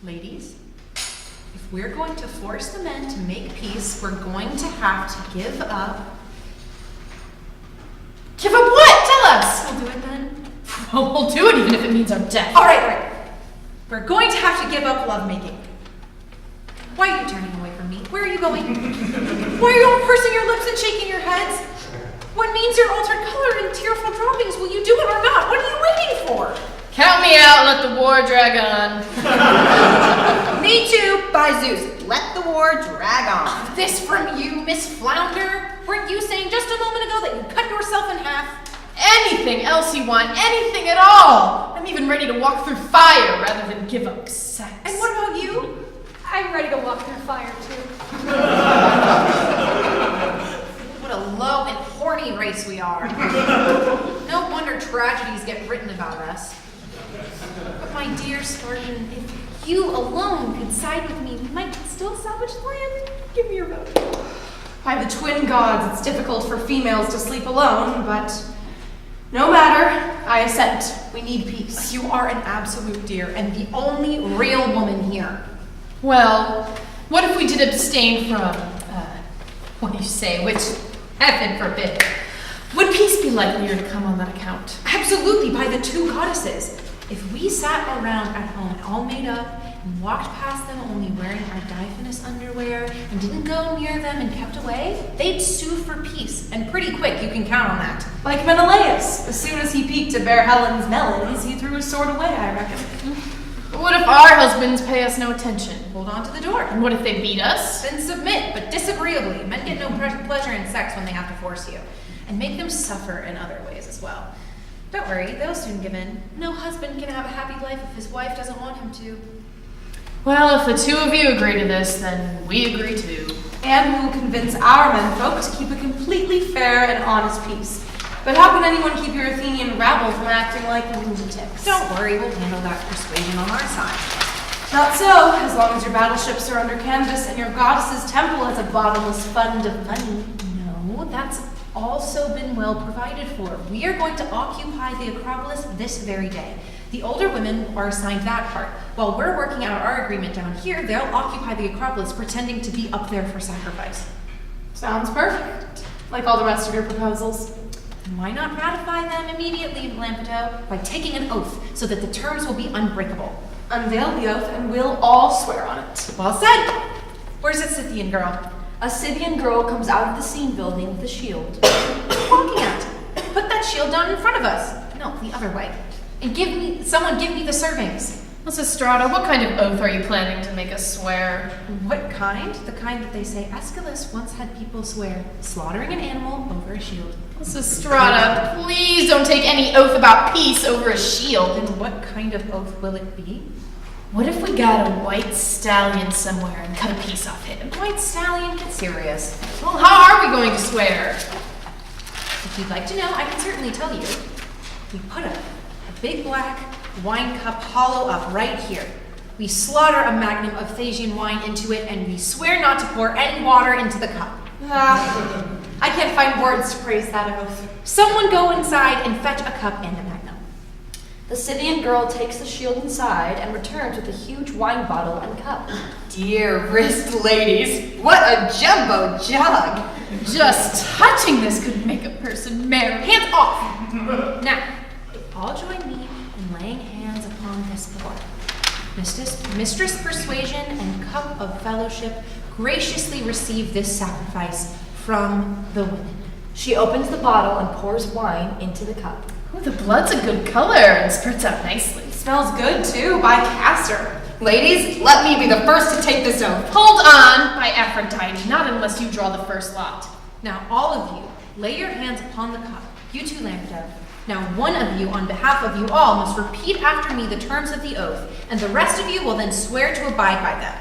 Ladies, if we're going to force the men to make peace, we're going to have to give up. Give up what? Tell us! We'll do it then. Well, we'll do it even if it means our death. All right. We're going to have to give up lovemaking. Why are you turning away from me? Where are you going? Why are you all pursing your lips and shaking your heads? What means your altered color and tearful droppings? Will you do it or not? What are you waiting for? Count me out and let the war drag on. Me too, by Zeus. Let the war drag on. This from you, Miss Flounder? Weren't you saying just a moment ago that you cut yourself in half? And anything else you want, anything at all. I'm even ready to walk through fire rather than give up sex. And what about you? I'm ready to walk through fire too. What a low and horny race we are. No wonder tragedies get written about us. But my dear Spartan, if you alone could side with me, we might still salvage the land. Give me your vote. By the twin gods, it's difficult for females to sleep alone, but no matter, I assent. We need peace. You are an absolute dear and the only real woman here. Well, what if we did abstain from, what do you say, which, heaven forbid, would peace be likelier to come on that account? Absolutely, by the two goddesses. If we sat around at home all made up and walked past them only wearing our diaphanous underwear and didn't go near them and kept away, they'd sue for peace, and pretty quick, you can count on that. Like Menelaus. As soon as he peeked to bear Helen's melons, he threw his sword away, I reckon. But what if our husbands pay us no attention? Hold on to the door. And what if they beat us? Then submit, but disagreeably. Men get no pleasure in sex when they have to force you. And make them suffer in other ways as well. Don't worry, they'll soon give in. No husband can have a happy life if his wife doesn't want him to. Well, if the two of you agree to this, then we agree too. And we will convince our menfolk to keep a completely fair and honest peace. But how can anyone keep your Athenian rabble from acting like lunatics? Don't worry, we'll handle that persuasion on our side. Not so, as long as your battleships are under canvas and your goddess's temple has a bottomless fund of money. No, that's also been well provided for. We are going to occupy the Acropolis this very day. The older women are assigned that part. While we're working out our agreement down here, they'll occupy the Acropolis pretending to be up there for sacrifice. Sounds perfect. Like all the rest of your proposals. Why not ratify them immediately, Lampeto, by taking an oath so that the terms will be unbreakable? Unveil the oath and we'll all swear on it. Well said. Where's the Scythian girl? A Scythian girl comes out of the scene building with a shield. What are you talking at? Put that shield down in front of us. No, the other way. And someone give me the servings. Lysistrata, what kind of oath are you planning to make us swear? What kind? The kind that they say Aeschylus once had people swear, slaughtering an animal over a shield. Lysistrata, please don't take any oath about peace over a shield. Then what kind of oath will it be? What if we got a white stallion somewhere and cut a piece off him? White stallion, get serious. Well, how are we going to swear? If you'd like to know, I can certainly tell you. We put a big black wine cup hollow up right here. We slaughter a magnum of Thasian wine into it, and we swear not to pour any water into the cup. I can't find words to praise that oath. Someone go inside and fetch a cup and a magnum. The Scythian girl takes the shield inside and returns with a huge wine bottle and cup. Dearest ladies, what a jumbo jug! Just touching this could make a person merry. Hands off! Now, all join me in laying hands upon this board. Mistress Persuasion and Cup of Fellowship graciously receive this sacrifice from the women. She opens the bottle and pours wine into the cup. Oh, the blood's a good color and spurts out nicely. It smells good too, by Castor. Ladies, let me be the first to take this oath. Hold on, by Aphrodite, not unless you draw the first lot. Now, all of you, lay your hands upon the cup. You too, Lampeto. Now, one of you, on behalf of you all, must repeat after me the terms of the oath, and the rest of you will then swear to abide by them.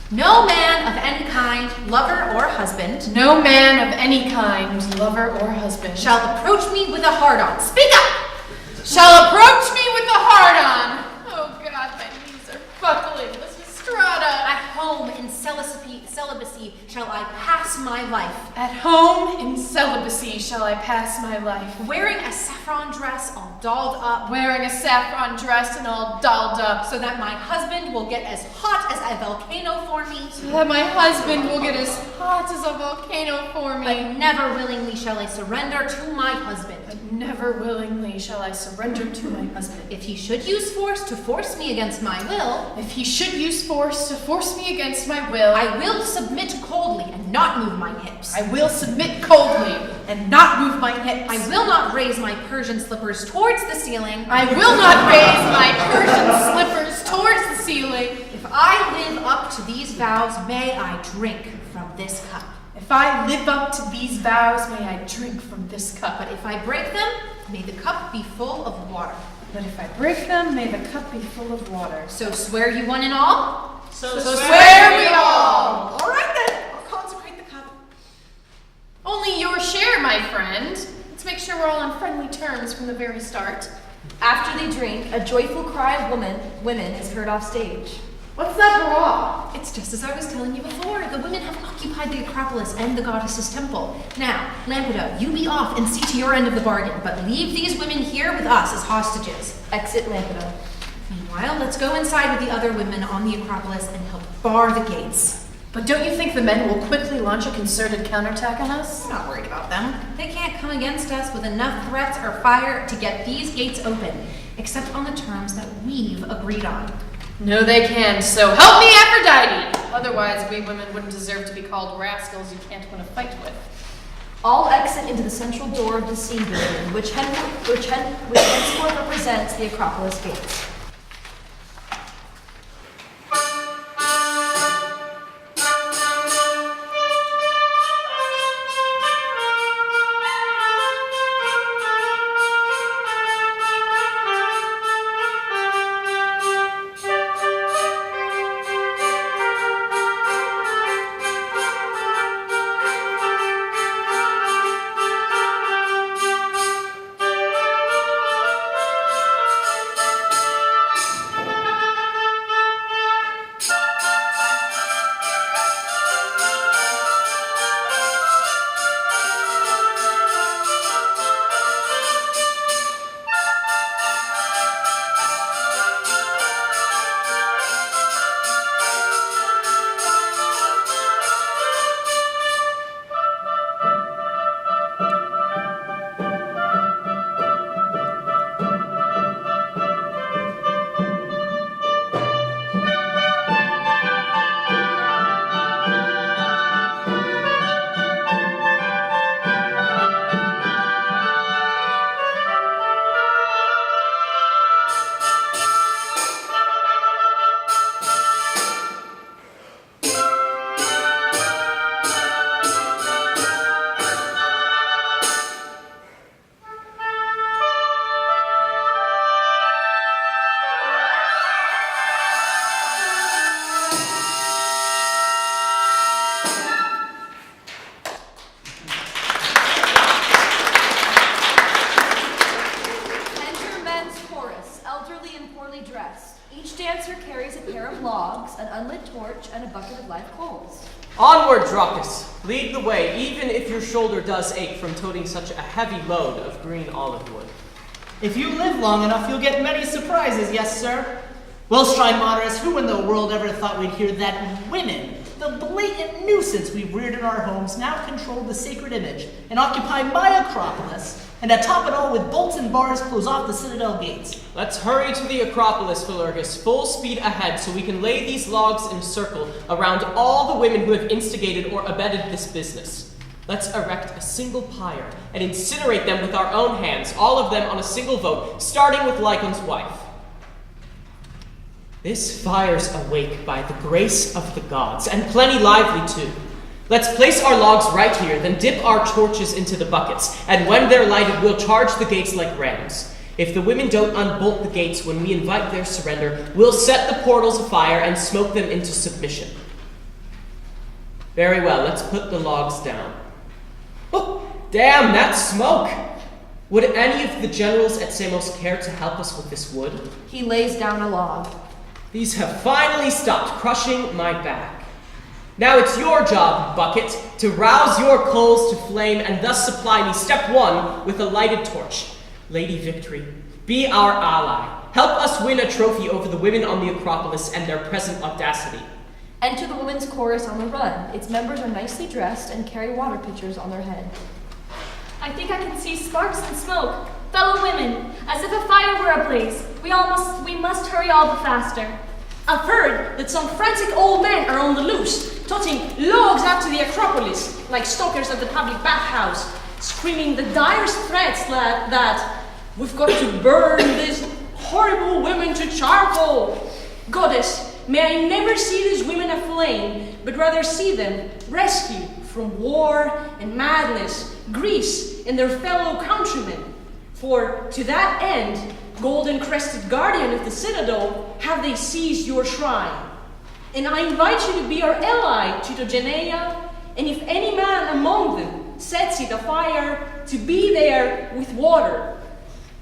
No man of any kind, lover or husband, no man of any kind, lover or husband, shall approach me with a hard-on. Speak up! Shall approach me with a hard-on. Oh God, my knees are buckling. Lysistrata. At home in celibacy shall I pass my life. At home in celibacy shall I pass my life. Wearing a saffron dress all dolled up. Wearing a saffron dress and all dolled up. So that my husband will get as hot as a volcano for me. So that my husband will get as hot as a volcano for me. But never willingly shall I surrender to my husband. But never willingly shall I surrender to my husband. If he should use force to force me against my will. If he should use force to force me against my will. I will submit coldly and not move my hips. I will submit coldly and not move my hips. I will not raise my Persian slippers towards the ceiling. I will not raise my Persian slippers towards the ceiling. If I live up to these vows, may I drink from this cup. If I live up to these vows, may I drink from this cup. But if I break them, may the cup be full of water. But if I break them, may the cup be full of water. So swear you one and all? So swear we all! All right then, I'll consecrate the cup. Only your share, my friend. Let's make sure we're all on friendly terms from the very start. After they drink, a joyful cry of women is heard off stage. What's that hurrah? It's just as I was telling you before. The women have occupied the Acropolis and the goddess's temple. Now, Lampedo, you be off and see to your end of the bargain, but leave these women here with us as hostages. Exit Lampedo. Meanwhile, let's go inside with the other women on the Acropolis and help bar the gates. But don't you think the men will quickly launch a concerted counterattack on us? I'm not worried about them. They can't come against us with enough threats or fire to get these gates open, except on the terms that we've agreed on. No, they can't, so help me, Aphrodite! Otherwise, we women wouldn't deserve to be called rascals you can't win a fight with. All exit into the central door of the scene building, which henceforth represents the Acropolis gates. Onward, Drocus! Lead the way, even if your shoulder does ache from toting such a heavy load of green olive wood. If you live long enough, you'll get many surprises, yes, sir. Well, Strymodorus, who in the world ever thought we'd hear that women, the blatant nuisance we've reared in our homes, now control the sacred image and occupy my Acropolis, and to top it all with bolts and bars close off the Citadel gates? Let's hurry to the Acropolis, Philurgus, full speed ahead so we can lay these logs in a circle around all the women who have instigated or abetted this business. Let's erect a single pyre and incinerate them with our own hands, all of them on a single vote, starting with Lycon's wife. This fire's awake by the grace of the gods, and plenty lively too. Let's place our logs right here, then dip our torches into the buckets, and when they're lighted, we'll charge the gates like rams. If the women don't unbolt the gates when we invite their surrender, we'll set the portals afire and smoke them into submission. Very well, let's put the logs down. Oh, damn, that's smoke! Would any of the generals at Samos care to help us with this wood? He lays down a log. These have finally stopped crushing my back. Now it's your job, Bucket, to rouse your coals to flame and thus supply me, step one, with a lighted torch. Lady Victory, be our ally. Help us win a trophy over the women on the Acropolis and their present audacity. Enter the women's chorus on the run. Its members are nicely dressed and carry water pitchers on their head. I think I can see sparks and smoke. Fellow women, as if a fire were ablaze, we must hurry all the faster. I've heard that some frantic old men are on the loose, toting logs out to the Acropolis, like stalkers at the public bathhouse, screaming the direst threats that we've got to burn these horrible women to charcoal. Goddess, may I never see these women aflame, but rather see them rescued, from war and madness, Greece and their fellow countrymen. For to that end, golden-crested guardian of the citadel, have they seized your shrine. And I invite you to be our ally, Yo, and if any man among them sets it afire, to be there with water.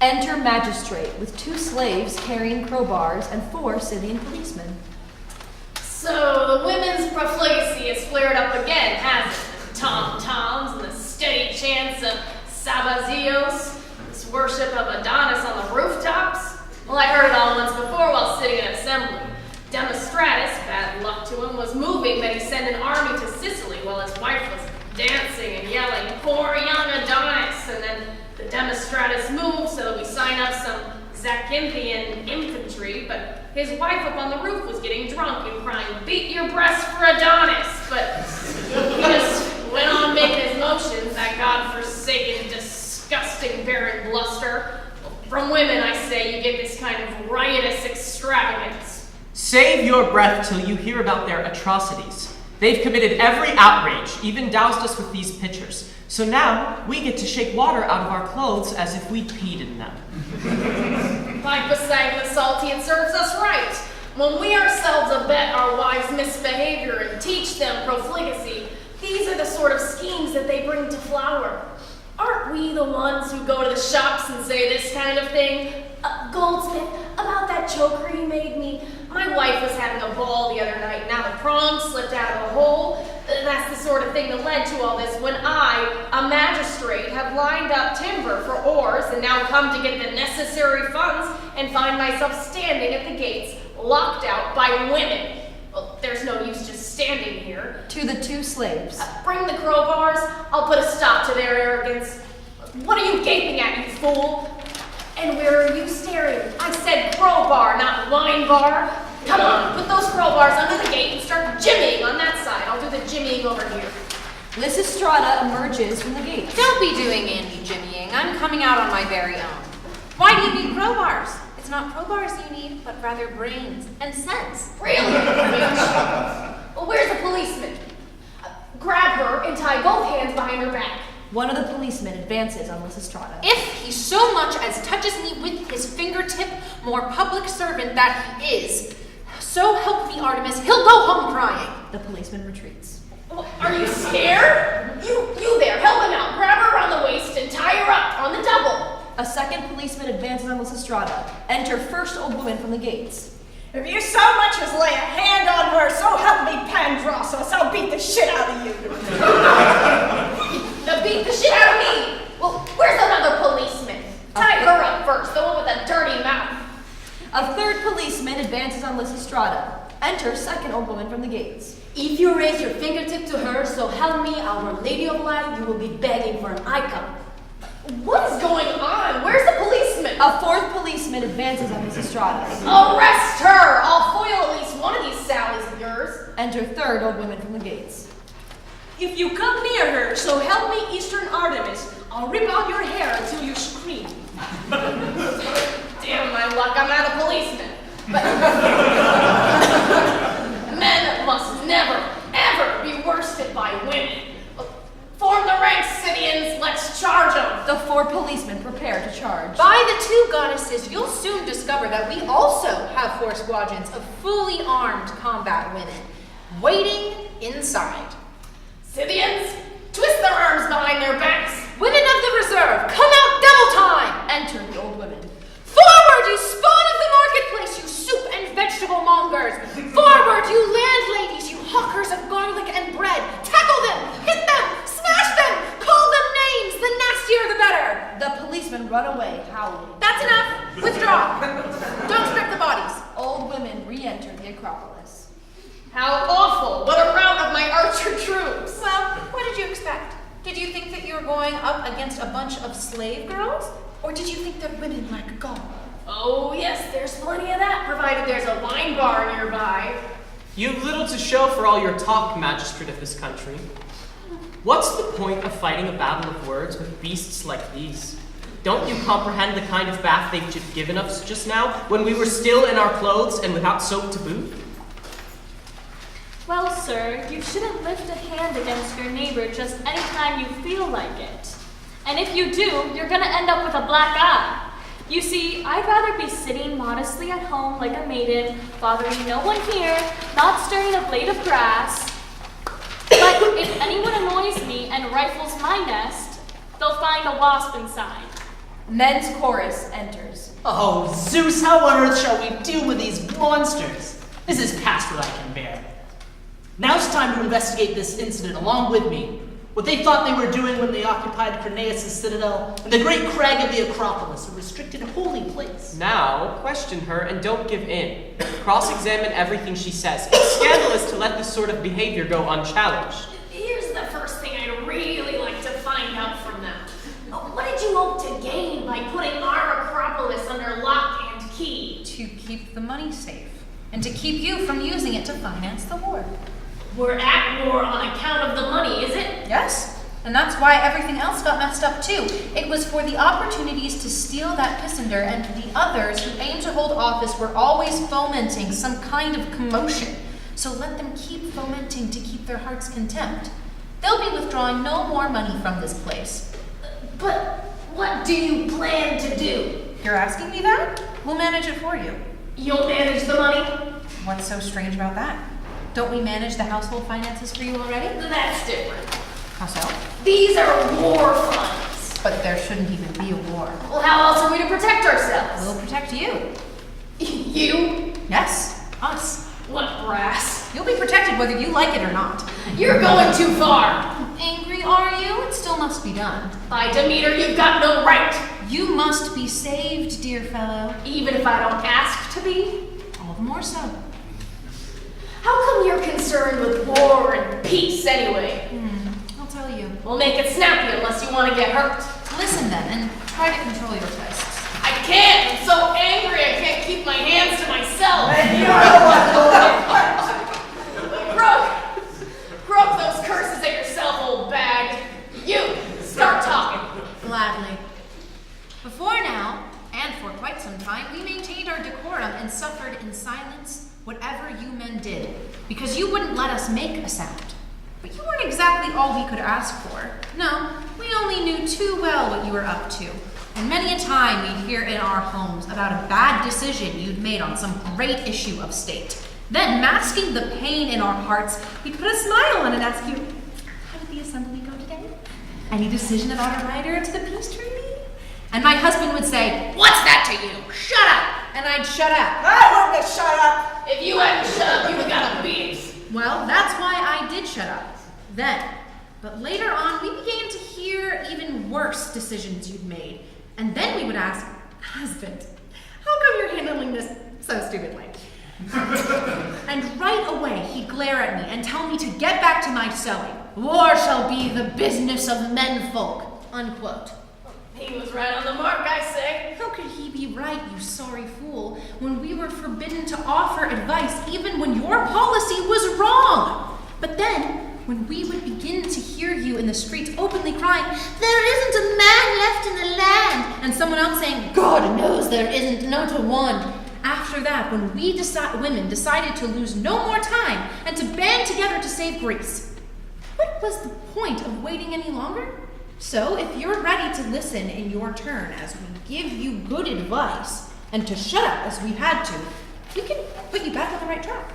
Enter magistrate with 2 slaves carrying crowbars and 4 Scythian policemen. So the women's profligacy has flared up again, hasn't it? Tom-toms and the steady chants of sabazios, this worship of Adonis on the rooftops. Well, I heard it all once before while sitting in assembly. Demostratus, bad luck to him, was moving that he send an army to Sicily while his wife was dancing and yelling, "Poor young Adonis!" And then the Demostratus moved so that we sign up some Zacchinthian infantry, but his wife up on the roof was getting drunk and crying, "Beat your breast for Adonis!" But he just went on making his motions, that godforsaken, disgusting, barren bluster. From women, I say, you get this kind of riotous extravagance. Save your breath till you hear about their atrocities. They've committed every outrage, even doused us with these pitchers. So now we get to shake water out of our clothes as if we'd peed in them. Like Poseidon the salty, it serves us right. When we ourselves abet our wives' misbehavior and teach them profligacy, these are the sort of schemes that they bring to flower. Aren't we the ones who go to the shops and say this kind of thing? Goldsmith, about that choker you made me. My wife was having a ball the other night. Now the prong slipped out of the hole. That's the sort of thing that led to all this when I, a magistrate, have lined up timber for oars and now come to get the necessary funds and find myself standing at the gates, locked out by women. Well, there's no use just standing here. To the 2 slaves. Bring the crowbars. I'll put a stop to their arrogance. What are you gaping at, you fool? And where are you staring? I said crowbar, not wine bar. Come on, put those crowbars under the gate and start jimmying on that side. I'll do the jimmying over here. Lysistrata emerges from the gate. Don't be doing any-jimmying. I'm coming out on my very own. Why do you need crowbars? It's not crowbars you need, but rather brains and sense. Really? Well, where's the policeman? Grab her and tie both hands behind her back. One of the policemen advances on Lysistrata. If he so much as touches me with his fingertip, more public servant that he is, so help me Artemis, he'll go home crying. The policeman retreats. Are you scared? You there, help him out. Grab her around the waist and tie her up on the double. A second policeman advances on Lysistrata. Enter first old woman from the gates. If you so much as lay a hand on her, so help me Pandrosos, I'll beat the shit out of you. Beat the shit out of me. Well, where's another policeman? Tie her up first, the one with the dirty mouth. A third policeman advances on Lysistrata. Enter second old woman from the gates. If you raise your fingertip to her, so help me, Our Lady of Light, you will be begging for an icon. What is going on? Where's the policeman? A fourth policeman advances on Lysistrata. Arrest her! I'll foil at least one of these sallies of yours. Enter third old woman from the gates. If you come near her, so help me Eastern Artemis, I'll rip out your hair until you scream. Damn my luck, I'm not a policeman. But men must never, ever be worsted by women. Form the ranks, Scythians, let's charge them. The 4 policemen prepare to charge. By the 2 goddesses, you'll soon discover that we also have 4 squadrons of fully armed combat women, waiting inside. Scythians, twist their arms behind their backs. Women of the reserve, come out double time! Enter the old women. Forward, you spawn of the marketplace, you soup and vegetable mongers! Forward, you landladies, you hawkers of garlic and bread! Tackle them, hit them, smash them, call them names, the nastier the better! The policemen run away, howling. That's enough, withdraw. Don't strip the bodies. Old women re-enter the Acropolis. How awful! What a rout of my archer troops! Well, what did you expect? Did you think that you were going up against a bunch of slave girls? Or did you think that women like golf? Oh yes, there's plenty of that, provided there's a wine bar nearby. You've little to show for all your talk, magistrate of this country. What's the point of fighting a battle of words with beasts like these? Don't you comprehend the kind of bath they've given us just now, when we were still in our clothes and without soap to boot? Well, sir, you shouldn't lift a hand against your neighbor just anytime you feel like it. And if you do, you're gonna end up with a black eye. You see, I'd rather be sitting modestly at home like a maiden, bothering no one here, not stirring a blade of grass. But if anyone annoys me and rifles my nest, they'll find a wasp inside. Men's chorus enters. Oh, Zeus, how on earth shall we deal with these monsters? This is past what I can bear. Now it's time to investigate this incident along with me. What they thought they were doing when they occupied Cranaeus' citadel and the great crag of the Acropolis, a restricted holy place. Now, question her and don't give in. Cross-examine everything she says. It's scandalous to let this sort of behavior go unchallenged. Here's the first thing I'd really like to find out from them. What did you hope to gain by putting our Acropolis under lock and key? To keep the money safe, and to keep you from using it to finance the war. We're at war on account of the money, is it? Yes, and that's why everything else got messed up too. It was for the opportunities to steal that Pisander, and the others who aimed to hold office were always fomenting some kind of commotion. So let them keep fomenting to keep their hearts content. They'll be withdrawing no more money from this place. But what do you plan to do? You're asking me that? We'll manage it for you. You'll manage the money? What's so strange about that? Don't we manage the household finances for you already? That's different. How so? These are war funds. But there shouldn't even be a war. Well, how else are we to protect ourselves? We'll protect you. You? Yes, us. What brass? You'll be protected whether you like it or not. You're going too far. Angry are you? It still must be done. By Demeter, you've got no right. You must be saved, dear fellow. Even if I don't ask to be? All the more so. How come you're concerned with war and peace anyway? I'll tell you. We'll make it snappy unless you want to get hurt. Listen then, and try to control your fists. I can't. I'm so angry I can't keep my hands to myself. Croak those curses at yourself, old bag. You, start talking. Gladly. Before now, and for quite some time, we maintained our decorum and suffered in silence whatever you men did, because you wouldn't let us make a sound. But you weren't exactly all we could ask for. No, we only knew too well what you were up to. And many a time we'd hear in our homes about a bad decision you'd made on some great issue of state. Then, masking the pain in our hearts, we'd put a smile on and ask you, how did the assembly go today? Any decision about a rider to the peace treaty? And my husband would say, what's that to you? Shut up! And I'd shut up. I wouldn't have shut up. If you hadn't shut up, you would have got a beating. Well, that's why I did shut up. Then. But later on, we began to hear even worse decisions you'd made. And then we would ask, husband, how come you're handling this so stupidly? And right away, he'd glare at me and tell me to get back to my sewing. War shall be the business of menfolk, unquote. He was right on the mark, I say. How could he be right, you sorry fool, when we were forbidden to offer advice even when your policy was wrong? But then, when we would begin to hear you in the streets openly crying, there isn't a man left in the land, and someone else saying, God knows there isn't, not a one. After that, when we women decided to lose no more time and to band together to save Greece, what was the point of waiting any longer? So, if you're ready to listen in your turn as we give you good advice, and to shut up as we had to, we can put you back on the right track.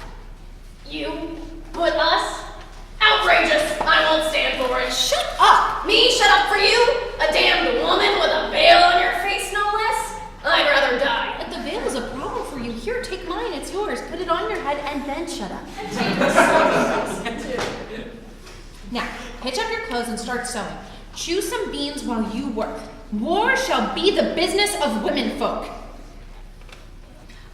You put us? Outrageous! I won't stand for it. Shut up! Me shut up for you? A damned woman with a veil on your face, no less? I'd rather die. But the veil is a problem for you. Here, take mine, it's yours. Put it on your head and then shut up. Now, hitch up your clothes and start sewing. Chew some beans while you work. War shall be the business of womenfolk.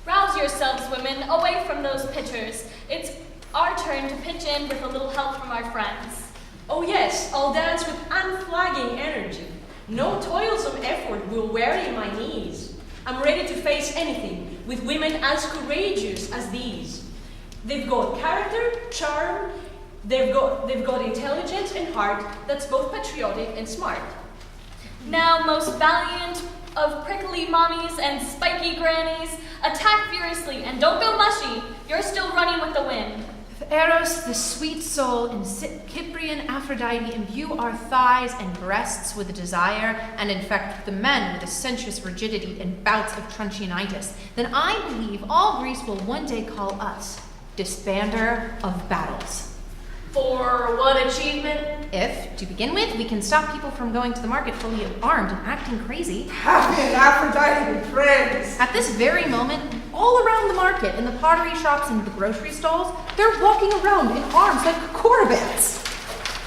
Rouse yourselves, women, away from those pitchers. It's our turn to pitch in with a little help from our friends. Oh yes, I'll dance with unflagging energy. No toilsome effort will weary my knees. I'm ready to face anything with women as courageous as these. They've got character, charm, they've got intelligence and heart that's both patriotic and smart. Now, most valiant of prickly mommies and spiky grannies, attack furiously and don't go mushy. You're still running with the wind. Eros, the sweet soul, and Cyprian Aphrodite imbue our thighs and breasts with desire and infect the men with a sensuous rigidity and bouts of truncheonitis, then I believe all Greece will one day call us disbander of battles. For what achievement? If, to begin with, we can stop people from going to the market fully armed and acting crazy. Happy and Aphrodite be praised. At this very moment, all around the market, in the pottery shops and the grocery stalls, they're walking around in arms like Korobans.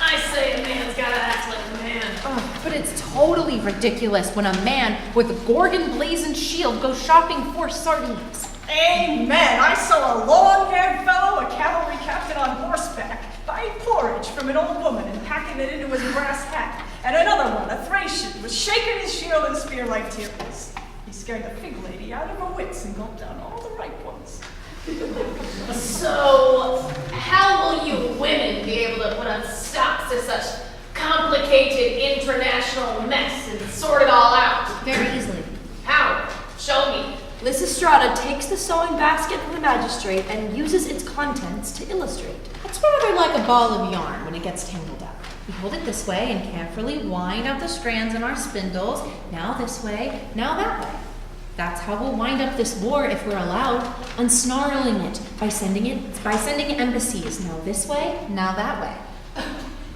I say a man's gotta act like a man. Oh, but it's totally ridiculous when a man with a Gorgon blazoned shield goes shopping for sardines. Amen. I saw a long-haired fellow, a cavalry captain on horseback, buying porridge from an old woman and packing it into his brass hat. And another one, a Thracian, was shaking his shield and spear like Tereus. He scared the fig lady out of her wits and gulped down all the ripe ones. So, how will you women be able to put a stop to such complicated international mess and sort it all out? Very easily. How? Show me. Lysistrata takes the sewing basket from the magistrate and uses its contents to illustrate. It's rather like a ball of yarn when it gets tangled up. We hold it this way and carefully wind out the strands in our spindles, now this way, now that way. That's how we'll wind up this war if we're allowed, unsnarling it by sending embassies, now this way, now that way.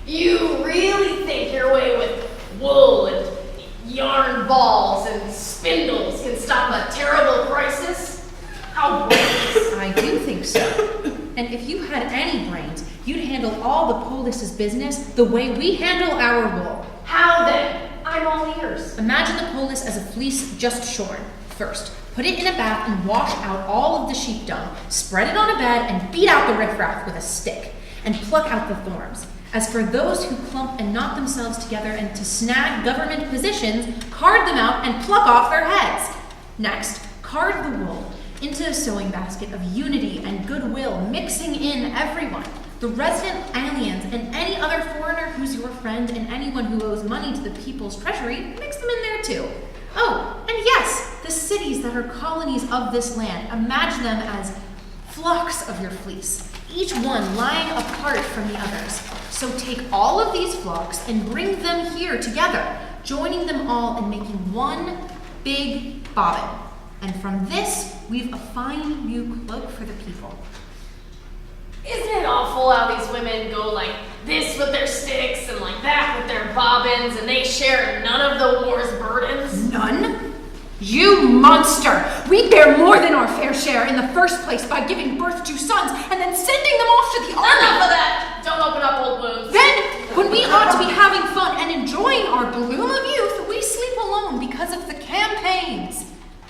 You really think your way with wool and yarn balls and spindles can stop a terrible crisis? How brains! I do think so. And if you had any brains, you'd handle all the polis's business the way we handle our wool. How then? I'm all ears. Imagine the polis as a fleece just shorn. First, put it in a bath and wash out all of the sheep dung, spread it on a bed and beat out the riffraff with a stick, and pluck out the thorns. As for those who clump and knot themselves together and to snag government positions, card them out and pluck off their heads. Next, card the wool into a sewing basket of unity and goodwill, mixing in everyone. The resident aliens and any other foreigner who's your friend and anyone who owes money to the people's treasury, mix them in there too. Oh, and yes, the cities that are colonies of this land, imagine them as flocks of your fleece, each one lying apart from the others. So take all of these flocks and bring them here together, joining them all and making one big bobbin. And from this, weave a fine new cloak for the people. Isn't it awful how these women go like this with their sticks and like that with their bobbins and they share none of the war's burdens? None? You monster! We bear more than our fair share in the first place by giving birth to sons and then sending them off to the army. Enough of that! Don't open up old wounds. Then, when we ought to be having fun and enjoying our bloom of youth, we sleep alone because of the campaigns.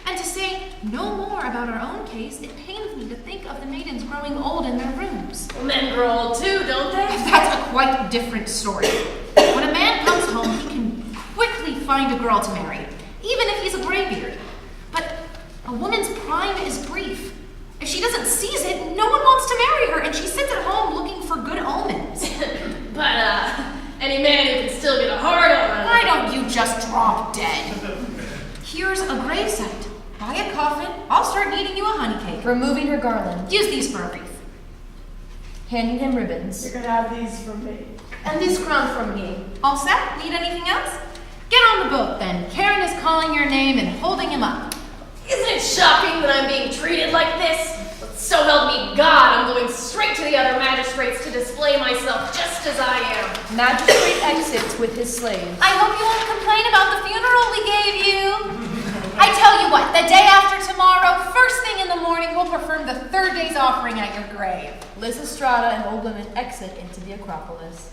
And to say no more about our own case, it pains me to think of the maidens growing old in their rooms. Well, men grow old too, don't they? That's a quite different story. When a man comes home, he can quickly find a girl to marry, even if he's a graybeard. But a woman's prime is grief. If she doesn't seize it, no one wants to marry her, and she sits at home looking for good omens. But, any man who can still get a hard on. Why don't you just drop dead? Here's a gravesite. Buy a coffin, I'll start kneading you a honey cake. Removing her garland. Use these for a wreath. Handing him ribbons. You're gonna have these from me. And this crown from me. All set? Need anything else? Get on the boat then. Karen is calling your name and holding him up. Isn't it shocking that I'm being treated like this? But so help me God, I'm going straight to the other magistrates to display myself just as I am. Magistrate exits with his slave. I hope you won't complain about the funeral we gave you. I tell you what, the day after tomorrow, first thing in the morning, we'll perform the third day's offering at your grave. Lysistrata and old women exit into the Acropolis.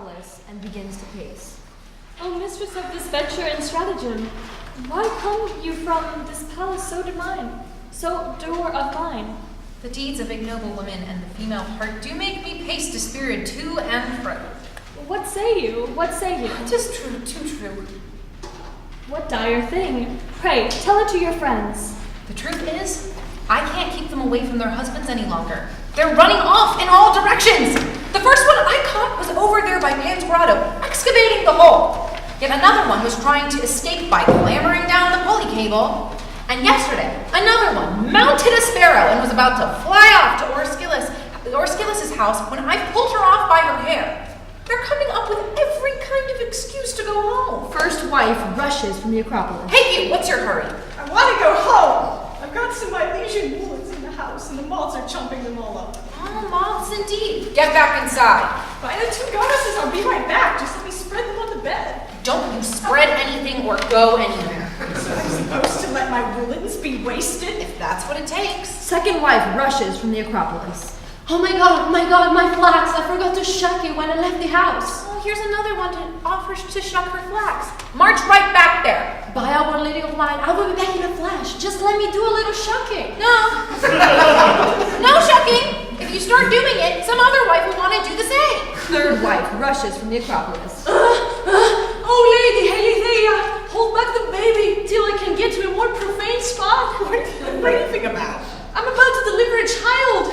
Acropolis and begins to pace. O mistress of this venture and stratagem, why come you from this palace so divine, so door of mine? The deeds of ignoble women and the female heart do make me pace dispirited to and fro. What say you? What say you? 'Tis true, too true. What dire thing? Pray, tell it to your friends. The truth is, I can't keep them away from their husbands any longer. They're running off in all directions. The first one I caught was over there by Pan's Grotto, excavating the hole. Yet another one was trying to escape by clambering down the pulley cable. And yesterday, another one mounted a sparrow and was about to fly off to Orskilis's house when I pulled her off by her hair. They're coming up with every kind of excuse to go home. First wife rushes from the Acropolis. Hey you, what's your hurry? I want to go home. I've got some Milesian woolens in the house, and the moths are chomping them all up. Oh, moths indeed. Get back inside. By the two goddesses, I'll be right back. Just let me spread them on the bed. Don't you spread anything or go anywhere. So I'm supposed to let my woolens be wasted? If that's what it takes. Second wife rushes from the Acropolis. Oh my god, my flax. I forgot to shuck it when I left the house. Oh, here's another one to offer to shuck her flax. March right back there. By Our Lady of Light, I will be back in a flash. Just let me do a little shucking. No. No shucking. If you start doing it, some other wife will want to do the same. Third wife rushes from the Acropolis. Oh, Lady Halithea, hold back the baby till I can get to a more profane spot. What are you raving about? I'm about to deliver a child.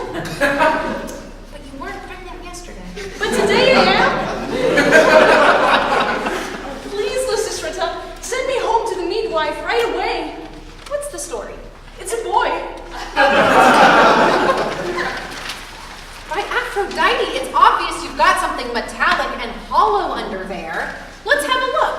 But you weren't pregnant yesterday. But today I am. Please, Lysistrata, send me home to the midwife right away. What's the story? It's a boy. By Aphrodite, it's obvious you've got something metallic and hollow under there. Let's have a look.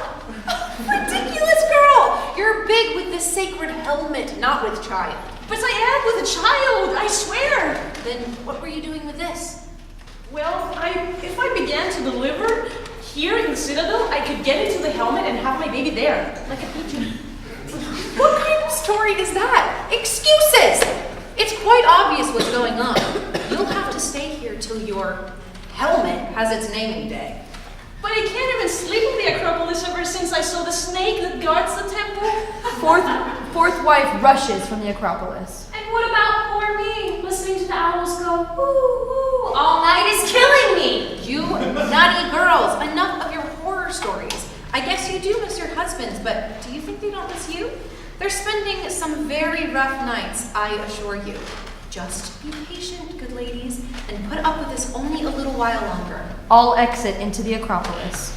Ridiculous girl! You're big with the sacred helmet, not with child. But I am with a child, I swear. Then what were you doing with this? Well, if I began to deliver here in the Citadel, I could get into the helmet and have my baby there, like a pigeon. What kind of story is that? Excuses! It's quite obvious what's going on. You'll have to stay here till your helmet has its naming day. But I can't even sleep in the Acropolis ever since I saw the snake that guards the temple. Fourth wife rushes from the Acropolis. And what about poor me, listening to the owls go woo woo all night is killing me? You naughty girls, enough of your horror stories. I guess you do miss your husbands, but do you think they don't miss you? They're spending some very rough nights, I assure you. Just be patient, good ladies, and put up with this only a little while longer. All exit into the Acropolis.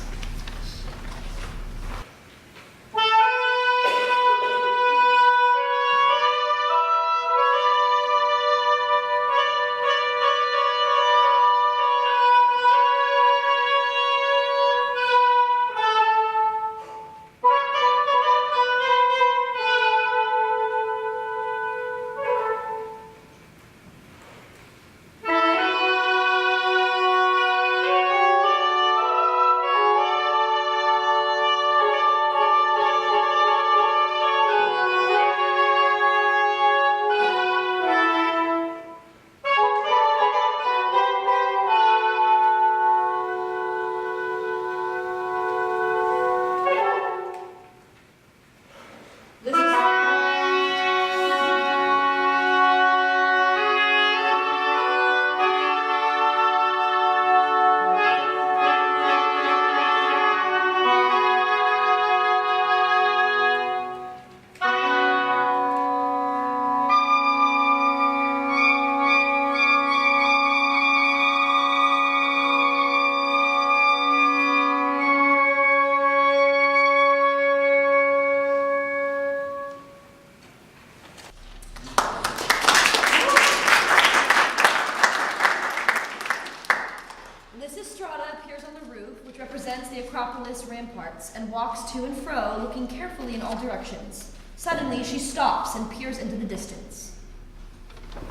Ramparts and walks to and fro, looking carefully in all directions. Suddenly, she stops and peers into the distance.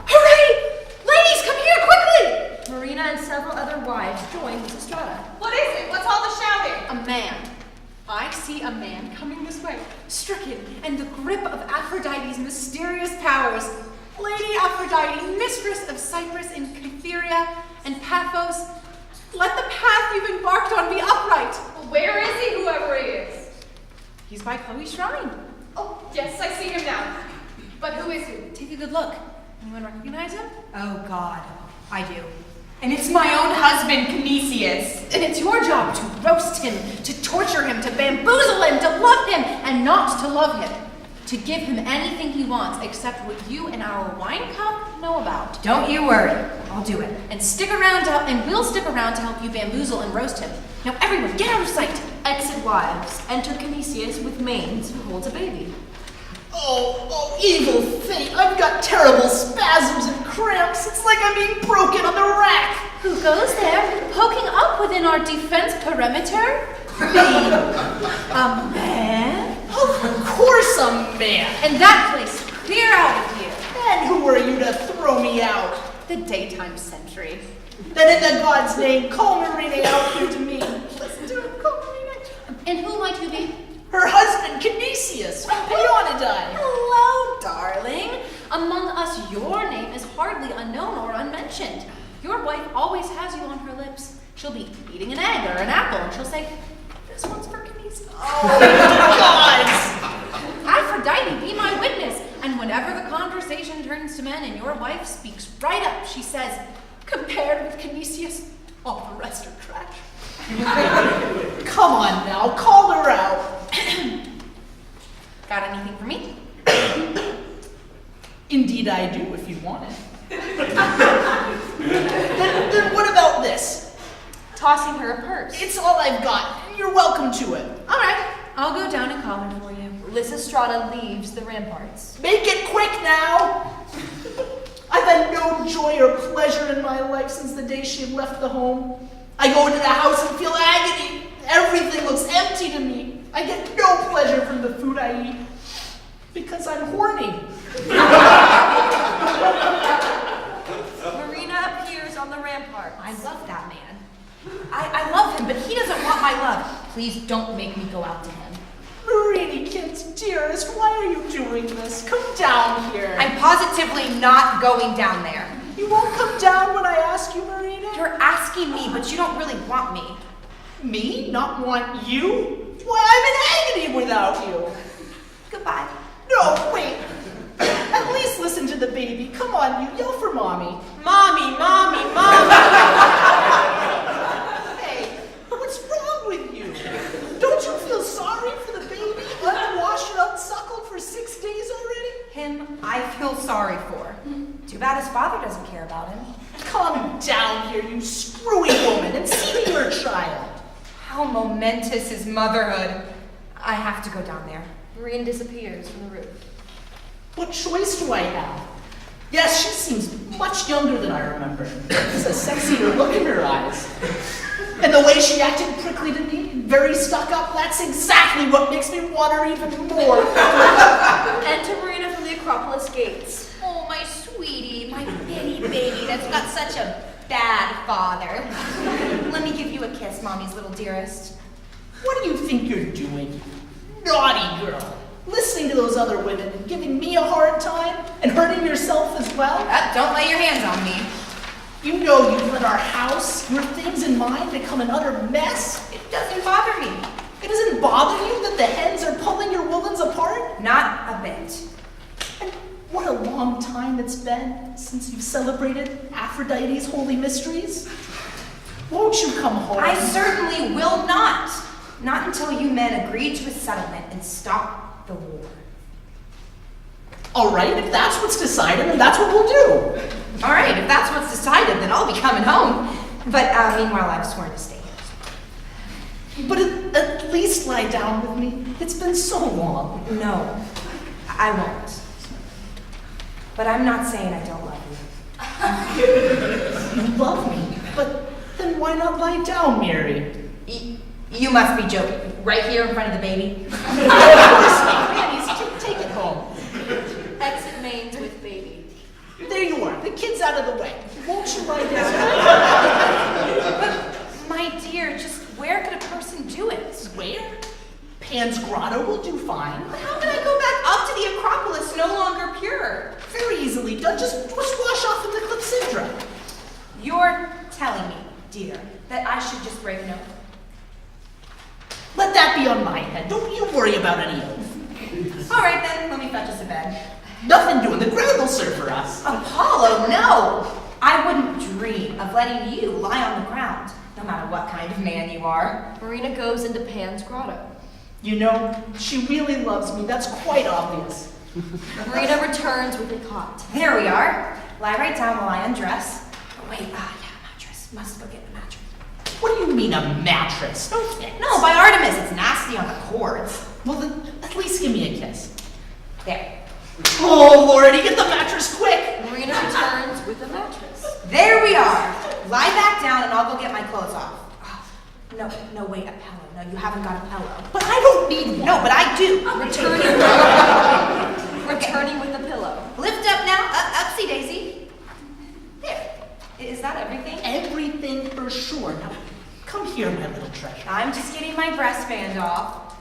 Hooray! Ladies, come here quickly! Marina and several other wives join Lysistrata. What is it? What's all the shouting? A man. I see a man coming this way, stricken in the grip of Aphrodite's mysterious powers. Lady Aphrodite, mistress of Cyprus and Cytherea and Paphos, Let the path you've embarked on be upright. Where is he, whoever he is? He's by Chloe's shrine. Oh, yes, I see him now. But who is he? Take a good look. Anyone recognize him? Oh, God, I do. And it's my own husband, Canisius. And it's your job to roast him, to torture him, to bamboozle him, to love him, and not to love him. To give him anything he wants except what you and our wine cup know about. Don't you worry. I'll do it. And we'll stick around to help you bamboozle and roast him. Now everyone, get out of sight. Exit wives. Enter Canisius with manes who holds a baby. Oh, evil fate. I've got terrible spasms and cramps. It's like I'm being broken on the rack. Who goes there, poking up within our defense perimeter? A man? Of course a man. And that place, clear out of here. And who are you to throw me out? The daytime sentry. Then in the God's name, call Marina out here to me. Listen to him, call Marina. And who might you be? Her husband, Canisius, from Peonidae. Hello, darling. Among us, your name is hardly unknown or unmentioned. Your wife always has you on her lips. She'll be eating an egg or an apple, and she'll say, "This one's for Canisius." Oh, gods! Aphrodite, be my witness. And whenever the conversation turns to men and your wife speaks right up, she says, "Compared with Canisius, all the rest are trash." Come on now, call her out. Got anything for me? Indeed I do, if you want it. then what about this? Tossing her a purse. It's all I've got. You're welcome to it. All right, I'll go down and call her for you. Lysistrata leaves the ramparts. Make it quick now! I've had no joy or pleasure in my life since the day she left the home. I go into the house and feel agony. Everything looks empty to me. I get no pleasure from the food I eat because I'm horny. Marina appears on the rampart. I love that man. I love him, but he doesn't want my love. Please don't make me go out to him. Marinekins, dearest, why are you doing this? Come down here. I'm positively not going down there. You won't come down when I ask you, Marina? You're asking me, but you don't really want me. Me? Not want you? Why, I'm in agony without you. Goodbye. No, wait. At least listen to the baby. Come on, you yell for mommy. Mommy, mommy, mommy. Hey, what's wrong with you? Don't you feel sorry for the baby? Unwashed and unsuckled for 6 days already? Him, I feel sorry for. Too bad his father doesn't care about him. Come down here, you screwy woman, and see me your child. How momentous is motherhood. I have to go down there. Marina disappears from the roof. What choice do I have? Yes, she seems much younger than I remember. There's a sexier look in her eyes. And the way she acted prickly to me, very stuck up, that's exactly what makes me want her even more. Enter Marina from the Acropolis gates. Oh, my sweetie, my bitty baby that's got such a bad father. Let me give you a kiss, mommy's little dearest. What do you think you're doing? Naughty girl. Listening to those other women and giving me a hard time and hurting yourself as well? Don't lay your hands on me. You know you've let our house, your things and mine become an utter mess. It doesn't bother me. It doesn't bother you that the hens are pulling your woolens apart? Not a bit. And what a long time it's been since you've celebrated Aphrodite's holy mysteries. Won't you come home? I certainly will not. Not until you men agree to a settlement and stop the war. All right, if that's what's decided, then that's what we'll do. All right, if that's what's decided, then I'll be coming home. But meanwhile, I've sworn to stay here. But at least lie down with me. It's been so long. No, I won't. But I'm not saying I don't love you. You love me, but then why not lie down, Mary? You must be joking. Right here in front of the baby? Of course not. Manny's, take it home. Exit mains with baby. There you are. The kid's out of the way. Won't you lie down? But, my dear, just where could a person do it? Where? Pan's Grotto will do fine. But how can I go back up to the Acropolis no longer pure? Very easily done. Just wash off in the Clepsydra. You're telling me dear, that I should just break no. Let that be on my head. Don't you worry about any oath. All right then, let me fetch us a bed. Nothing doing. The ground will serve for us. Apollo, no! I wouldn't dream of letting you lie on the ground, no matter what kind of man you are. Marina goes into Pan's grotto. You know, she really loves me. That's quite obvious. Marina returns with a cot. There we are. Lie right down while I undress. Oh, wait, mattress. Must go get the mattress. What do you mean a mattress? No, by Artemis, it's nasty on the cords. Well, then, at least give me a kiss. There. Oh, Lordy, get the mattress quick! Marina returns with a mattress. There we are. Lie back down and I'll go get my clothes off. Oh, no, wait, a pillow. No, you haven't got a pillow. But I don't need one. No, but I do. Returning with a pillow. Lift up now. Upsy daisy. There. Is that everything? Everything for sure. Now, come here, my little treasure. I'm just getting my breastband off.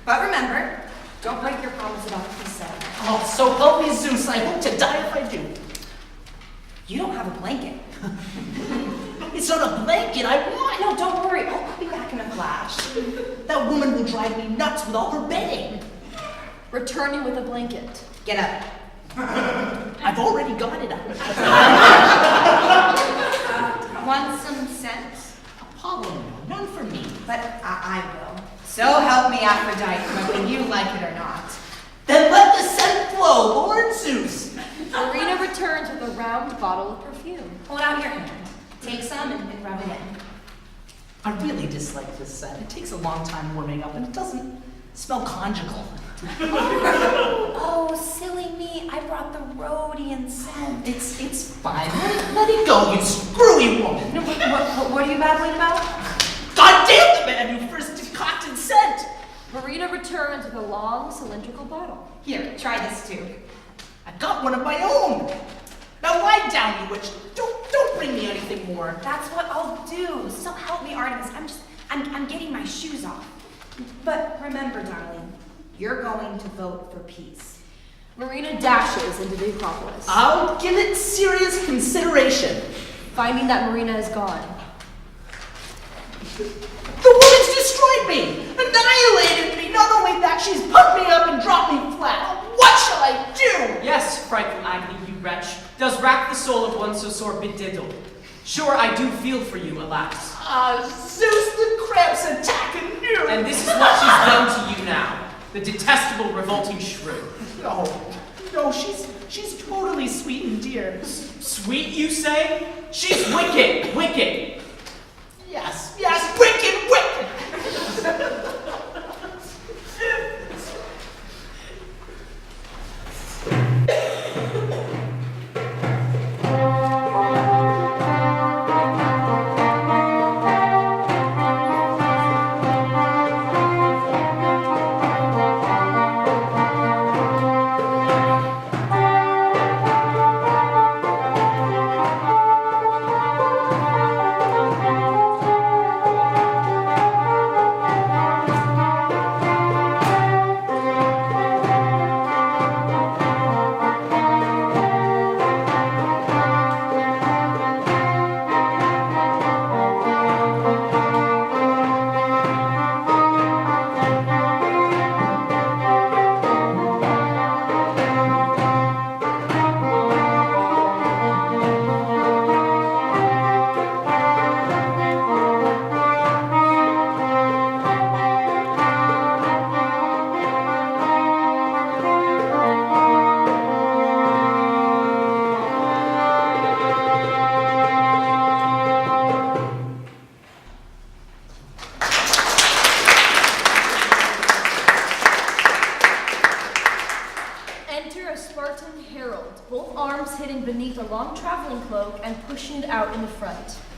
But remember, don't break your promise about consent. Oh, so help me Zeus. I hope to die if I do. You don't have a blanket. It's not a blanket I want. No, don't worry. I'll be back in a flash. That woman will drive me nuts with all her bedding. Returning with a blanket. Get up. I've already got it up. Want some scent? Apollo, none for me. But I will. So help me, Aphrodite, whether you like it or not. Then let the scent flow, Lord Zeus. Marina returns with a round bottle of perfume. Hold out your hand. Take some and rub it in. I really dislike this scent. It takes a long time warming up and it doesn't smell conjugal. Oh, silly me. I brought the Rhodian scent. It's fine. Let it go, you screwy woman. No, what are you babbling about? God damn the man who first concocted scent. Marina returns with a long cylindrical bottle. Here, try this too. I've got one of my own. Now lie down, you witch. Don't bring me anything more. That's what I'll do. So help me, Artemis. I'm getting my shoes off. But remember, darling, you're going to vote for peace. Marina dashes into the Acropolis. I'll give it serious consideration. Finding that Marina is gone. The woman's destroyed me, annihilated me. Not only that, she's put me up and dropped me flat. What shall I do? Yes, frightful Agni, you wretch, does rack the soul of one so sore bediddled. Sure, I do feel for you, alas. Zeus, the cramps attack anew. And this is what she's done to you now, the detestable, revolting shrew. No, she's totally sweet and dear. Sweet, you say? She's wicked, wicked. Yes, wicked, wicked.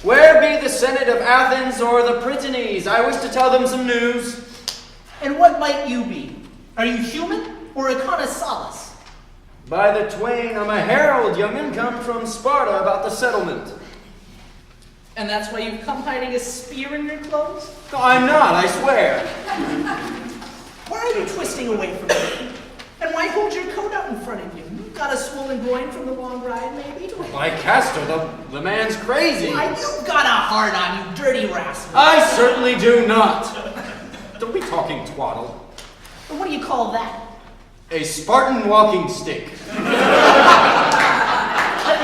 Where be the Senate of Athens or the Prytanes? I wish to tell them some news. And what might you be? Are you human or a connoissance? By the twain, I'm a herald, young'un, come from Sparta about the settlement. And that's why you've come hiding a spear in your clothes? No, I'm not, I swear. Why are you twisting away from me? And why hold your coat out in front of you? Got a swollen groin from the long ride, maybe? By Castor, the man's crazy. Why, you've got a heart on you, dirty rascal. I certainly do not. Don't be talking twaddle. And what do you call that? A Spartan walking stick. And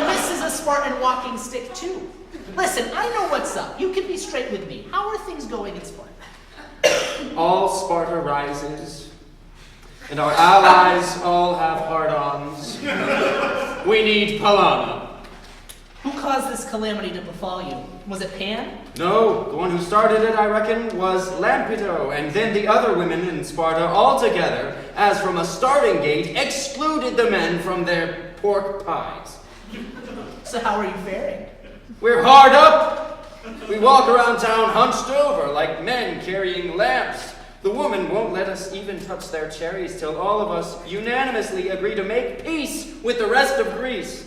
this is a Spartan walking stick, too. Listen, I know what's up. You can be straight with me. How are things going in Sparta? All Sparta rises, and our allies all have hard-ons. We need Palana. Who caused this calamity to befall you? Was it Pan? No, the one who started it, I reckon, was Lampeto, and then the other women in Sparta all together, as from a starting gate, excluded the men from their pork pies. So how are you faring? We're hard up. We walk around town hunched over like men carrying lamps. The woman won't let us even touch their cherries till all of us unanimously agree to make peace with the rest of Greece.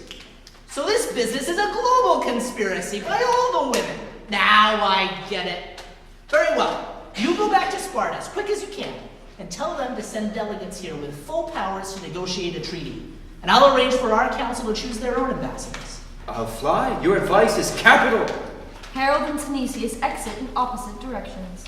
So this business is a global conspiracy by all the women. Now I get it. Very well. You go back to Sparta as quick as you can and tell them to send delegates here with full powers to negotiate a treaty. And I'll arrange for our council to choose their own ambassadors. I'll fly. Your advice is capital. Harold and Synesius exit in opposite directions.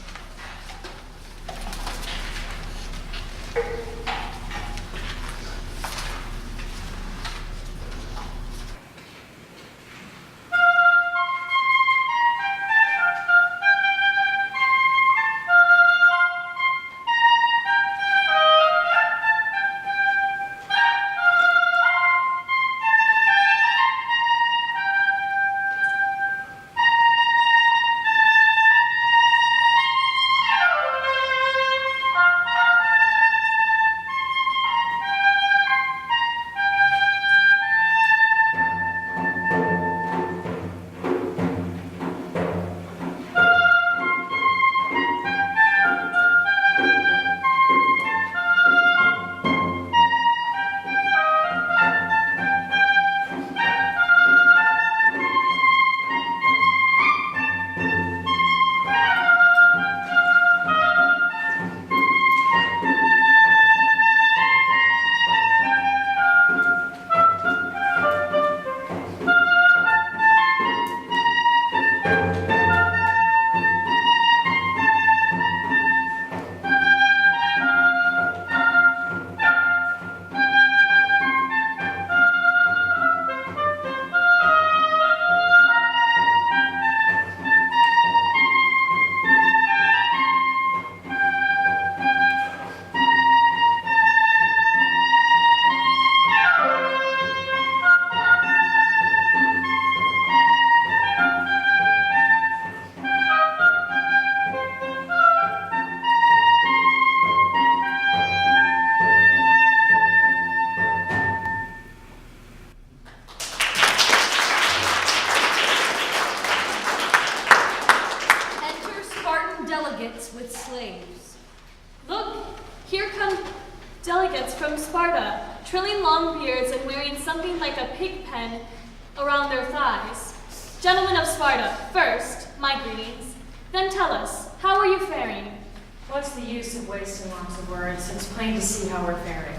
Gentlemen of Sparta, first, my greetings. Then tell us, how are you faring? What's the use of wasting lots of words? It's plain to see how we're faring.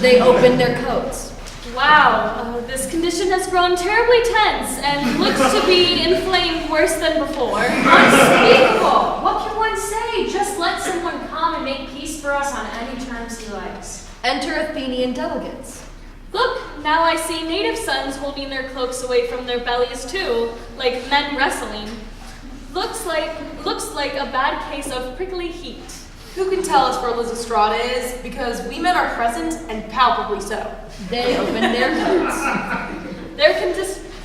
They opened their coats. Wow, this condition has grown terribly tense and looks to be inflamed worse than before. Unspeakable! What can one say? Just let someone come and make peace for us on any terms he likes. Enter Athenian delegates. Look, now I see native sons holding their cloaks away from their bellies too, like men wrestling. Looks like a bad case of prickly heat. Who can tell us where Lysistrata is? Because we men are present, and palpably so. They opened their coats. Their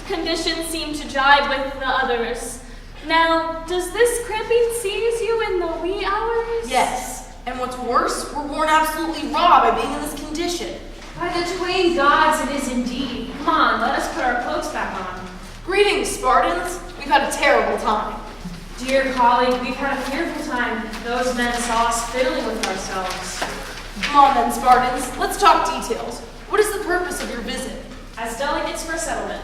conditions seem to jibe with the others. Now, does this cramping seize you in the wee hours? Yes, and what's worse, we're born absolutely raw by being in this condition. By the twain gods it is indeed. Come on, let us put our cloaks back on. Greetings, Spartans. We've had a terrible time. Dear colleague, we've had a fearful time. Those men saw us fiddling with ourselves. Come on then, Spartans. Let's talk details. What is the purpose of your visit? As delegates for settlement.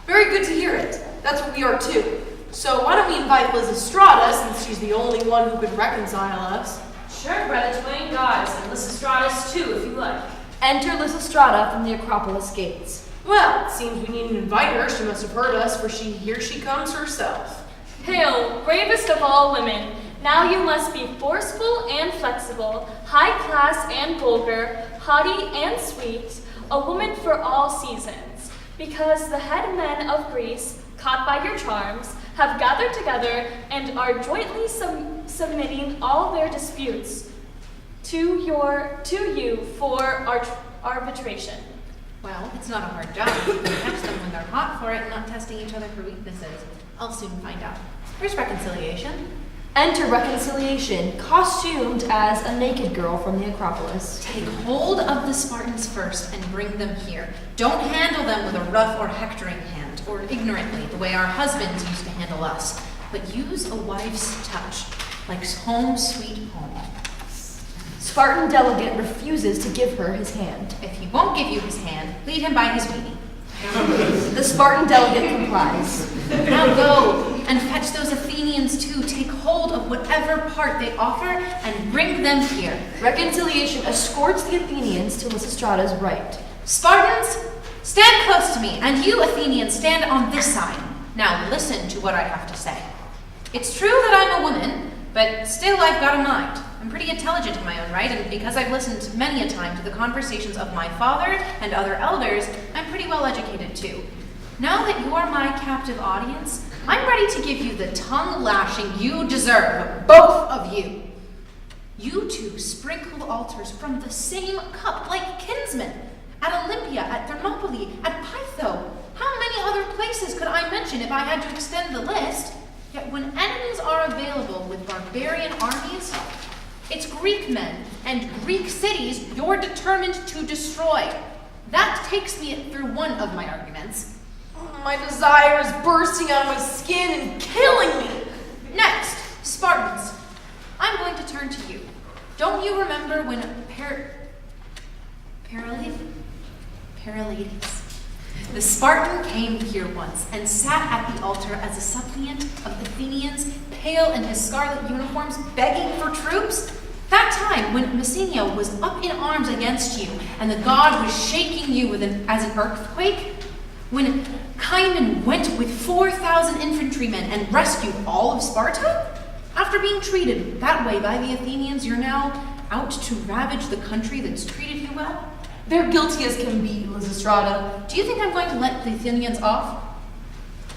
Very good to hear it. That's what we are too. So why don't we invite Lysistrata, since she's the only one who could reconcile us? Sure, by the twain gods, and Lysistratus too, if you like. Enter Lysistrata from the Acropolis gates. Well, it seems we needn't invite her. She must have heard us, for here she comes herself. Hail, bravest of all women. Now you must be forceful and flexible, high class and vulgar, haughty and sweet, a woman for all seasons, because the head men of Greece, caught by your charms, have gathered together and are jointly submitting all their disputes to you for arbitration. Well, it's not a hard job. You can catch them when they're hot for it, not testing each other for weaknesses. I'll soon find out. Where's reconciliation? Enter reconciliation, costumed as a naked girl from the Acropolis. Take hold of the Spartans first and bring them here. Don't handle them with a rough or hectoring hand, or ignorantly, the way our husbands used to handle us. But use a wife's touch, like home sweet home. Spartan delegate refuses to give her his hand. If he won't give you his hand, lead him by his weenie. The Spartan delegate complies. Now go and fetch those Athenians too. Take hold of whatever part they offer and bring them here. Reconciliation escorts the Athenians to Lysistrata's right. Spartans, stand close to me, and you Athenians stand on this side. Now listen to what I have to say. It's true that I'm a woman, but still I've got a mind. I'm pretty intelligent in my own right, and because I've listened many a time to the conversations of my father and other elders, I'm pretty well educated too. Now that you are my captive audience, I'm ready to give you the tongue lashing you deserve, both of you. You two sprinkled altars from the same cup, like kinsmen, at Olympia, at Thermopylae, at Pytho. How many other places could I mention if I had to extend the list? Yet when enemies are available with barbarian armies, it's Greek men and Greek cities you're determined to destroy. That takes me through one of my arguments. My desire is bursting out of my skin and killing me. Next, Spartans. I'm going to turn to you. Don't you remember when Paralades, the Spartan came here once and sat at the altar as a suppliant of Athenians, pale in his scarlet uniforms, begging for troops? That time when Messenia was up in arms against you and the god was shaking you as an earthquake? When Cimon went with 4,000 infantrymen and rescued all of Sparta? After being treated that way by the Athenians, you're now out to ravage the country that's treated you well? They're guilty as can be, Lysistrata. Do you think I'm going to let the Athenians off?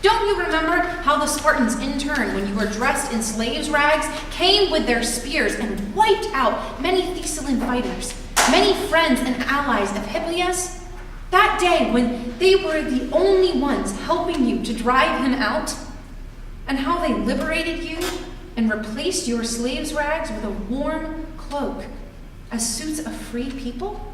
Don't you remember how the Spartans, in turn, when you were dressed in slaves' rags, came with their spears and wiped out many Thessalian fighters, many friends and allies of Hippias? That day when they were the only ones helping you to drive him out? And how they liberated you and replaced your slaves' rags with a warm cloak as suits of free people?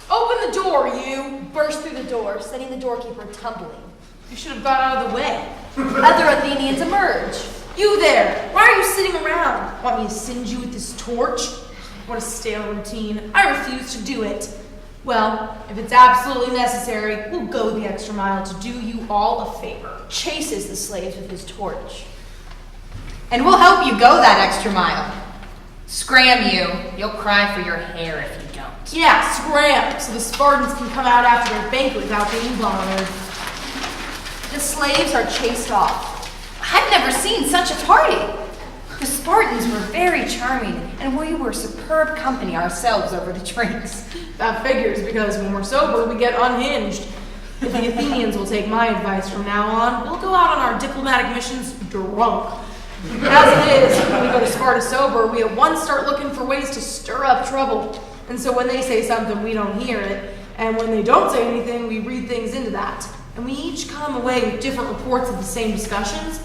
Open the door, you! Burst through the door, sending the doorkeeper tumbling. You should have got out of the way. Other Athenians emerge. You there! Why are you sitting around? Want me to singe you with this torch? What a stale routine. I refuse to do it. Well, if it's absolutely necessary, we'll go the extra mile to do you all a favor. Chases the slaves with his torch. And we'll help you go that extra mile. Scram you. You'll cry for your hair if you don't. Yeah, scram, so the Spartans can come out after their banquet without being bothered. The slaves are chased off. I've never seen such a party. The Spartans were very charming, and we were superb company ourselves over the drinks. That figures, because when we're sober, we get unhinged. If the Athenians will take my advice from now on, we'll go out on our diplomatic missions drunk. As it is, when we go to Sparta sober, we at once start looking for ways to stir up trouble. And so when they say something, we don't hear it. And when they don't say anything, we read things into that. And we each come away with different reports of the same discussions.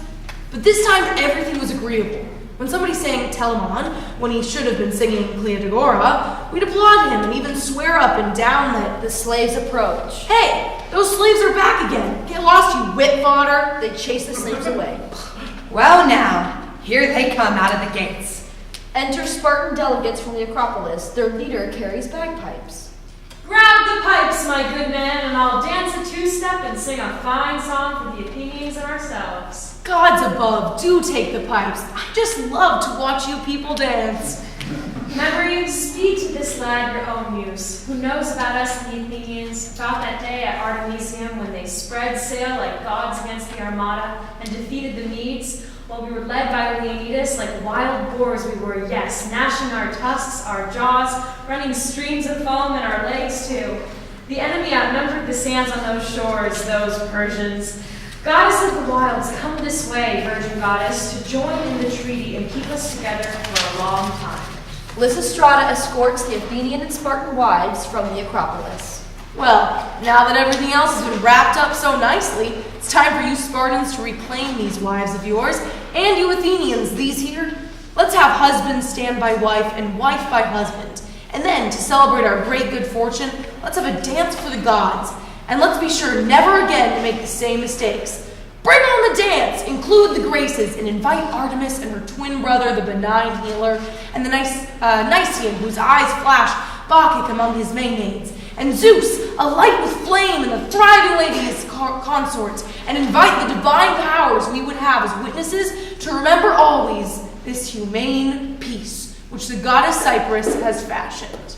But this time, everything was agreeable. When somebody sang Telamon, when he should have been singing Cleodagora, we'd applaud him and even swear up and down that the slaves approach. Hey, those slaves are back again. Get lost, you wit fodder. They chase the slaves away. Well now, here they come out of the gates. Enter Spartan delegates from the Acropolis. Their leader carries bagpipes. Grab the pipes, my good man, and I'll dance a two-step and sing a fine song for the Athenians and ourselves. Gods above, do take the pipes. I just love to watch you people dance. Memory, speak to this lad your own muse, who knows about us the Athenians, about that day at Artemisium when they spread sail like gods against the Armada and defeated the Medes, while we were led by Leonidas like wild boars we were, yes, gnashing our tusks, our jaws, running streams of foam in our legs too. The enemy outnumbered the sands on those shores, those Persians. Goddess of the wilds, come this way, virgin goddess, to join in the treaty and keep us together for a long time. Lysistrata escorts the Athenian and Spartan wives from the Acropolis. Well, now that everything else has been wrapped up so nicely, it's time for you Spartans to reclaim these wives of yours, and you Athenians, these here. Let's have husband stand by wife and wife by husband. And then, to celebrate our great good fortune, let's have a dance for the gods. And let's be sure never again to make the same mistakes. Bring on the dance, include the Graces, and invite Artemis and her twin brother, the benign healer, and the Nysian, whose eyes flash Bacchic among his maidens, and Zeus, alight with flame, and the thriving lady his consorts, and invite the divine powers we would have as witnesses to remember always this humane peace which the goddess Cyprus has fashioned.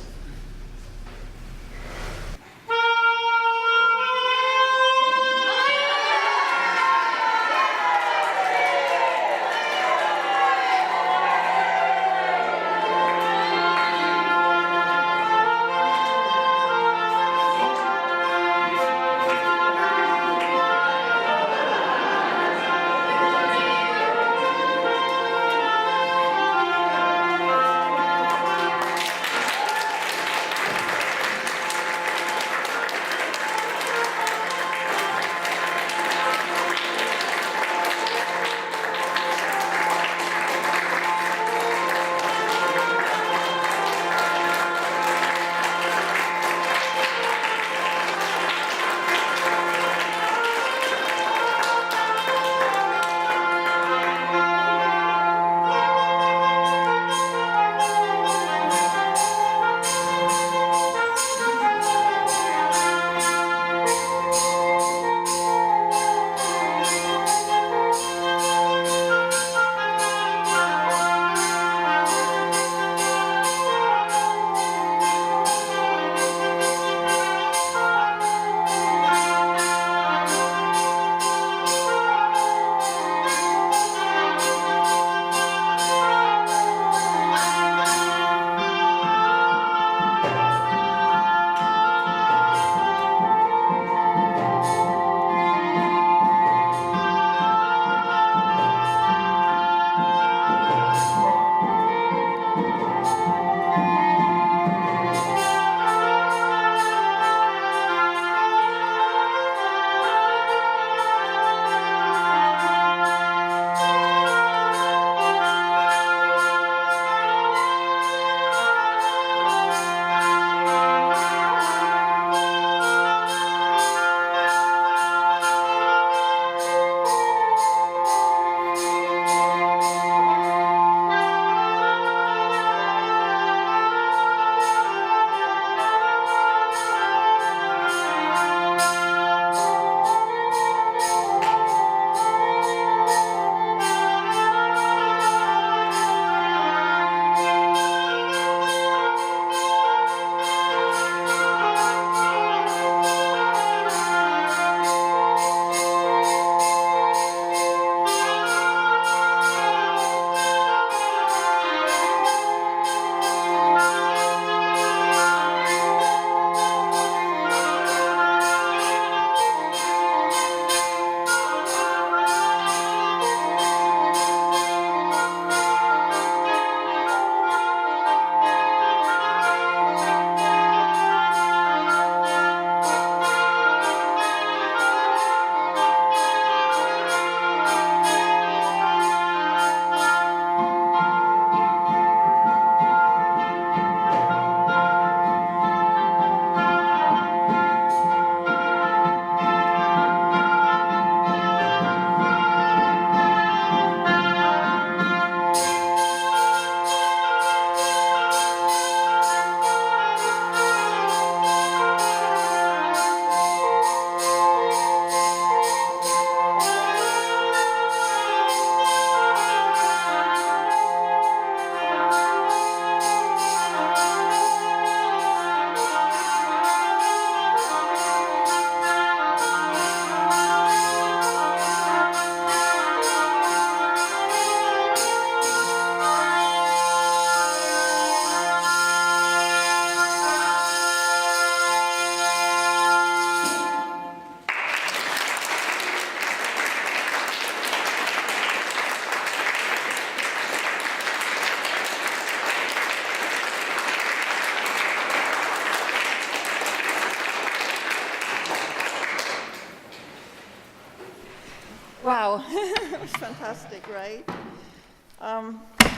It's fantastic, right?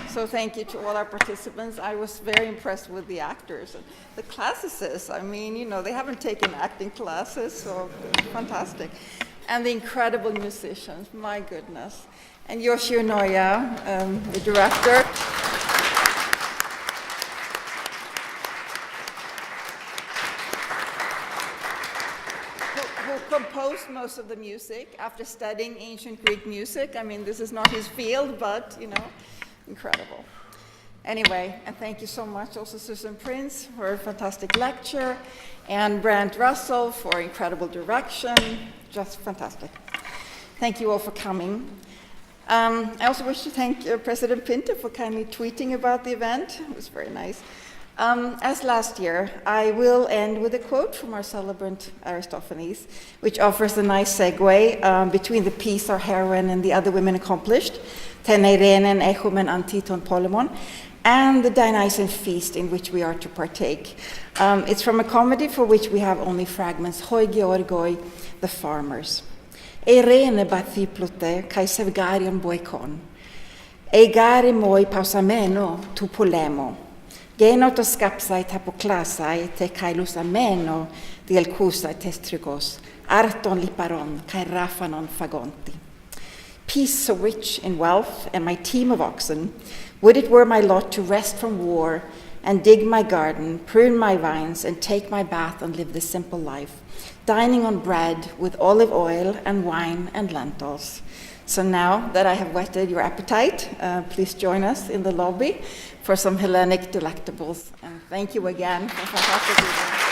So thank you to all our participants. I was very impressed with the actors and the classicists. I mean, you know, they haven't taken acting classes, so fantastic. And the incredible musicians, my goodness. And Yo Shionoya, the director. Who composed most of the music after studying ancient Greek music. I mean, this is not his field, but, you know, incredible. Anyway, and thank you so much also Susan Prince for a fantastic lecture, and Brant Russell for incredible direction, just fantastic. Thank you all for coming. I also wish to thank President Pinto for kindly tweeting about the event. It was very nice. As last year, I will end with a quote from our celebrant Aristophanes, which offers a nice segue between the piece our heroine and the other women accomplished, Teneirenen echumen antiton polemon, and the Dionysian feast in which we are to partake. It's from a comedy for which we have only fragments, Hoi Georgoi, the farmers. Eirene bathiplute kai sevgarion boikon. Eigari moi pausameno tu polemo. Genot skapsai tapoklasai te kailus ameno dielkusai testrigos. Arton liparon kai rafanon fagonti. Peace so rich in wealth and my team of oxen, would it were my lot to rest from war and dig my garden, prune my vines, and take my bath and live this simple life, dining on bread with olive oil and wine and lentils. So now that I have whetted your appetite, please join us in the lobby for some Hellenic delectables. And thank you again for fantastic evening.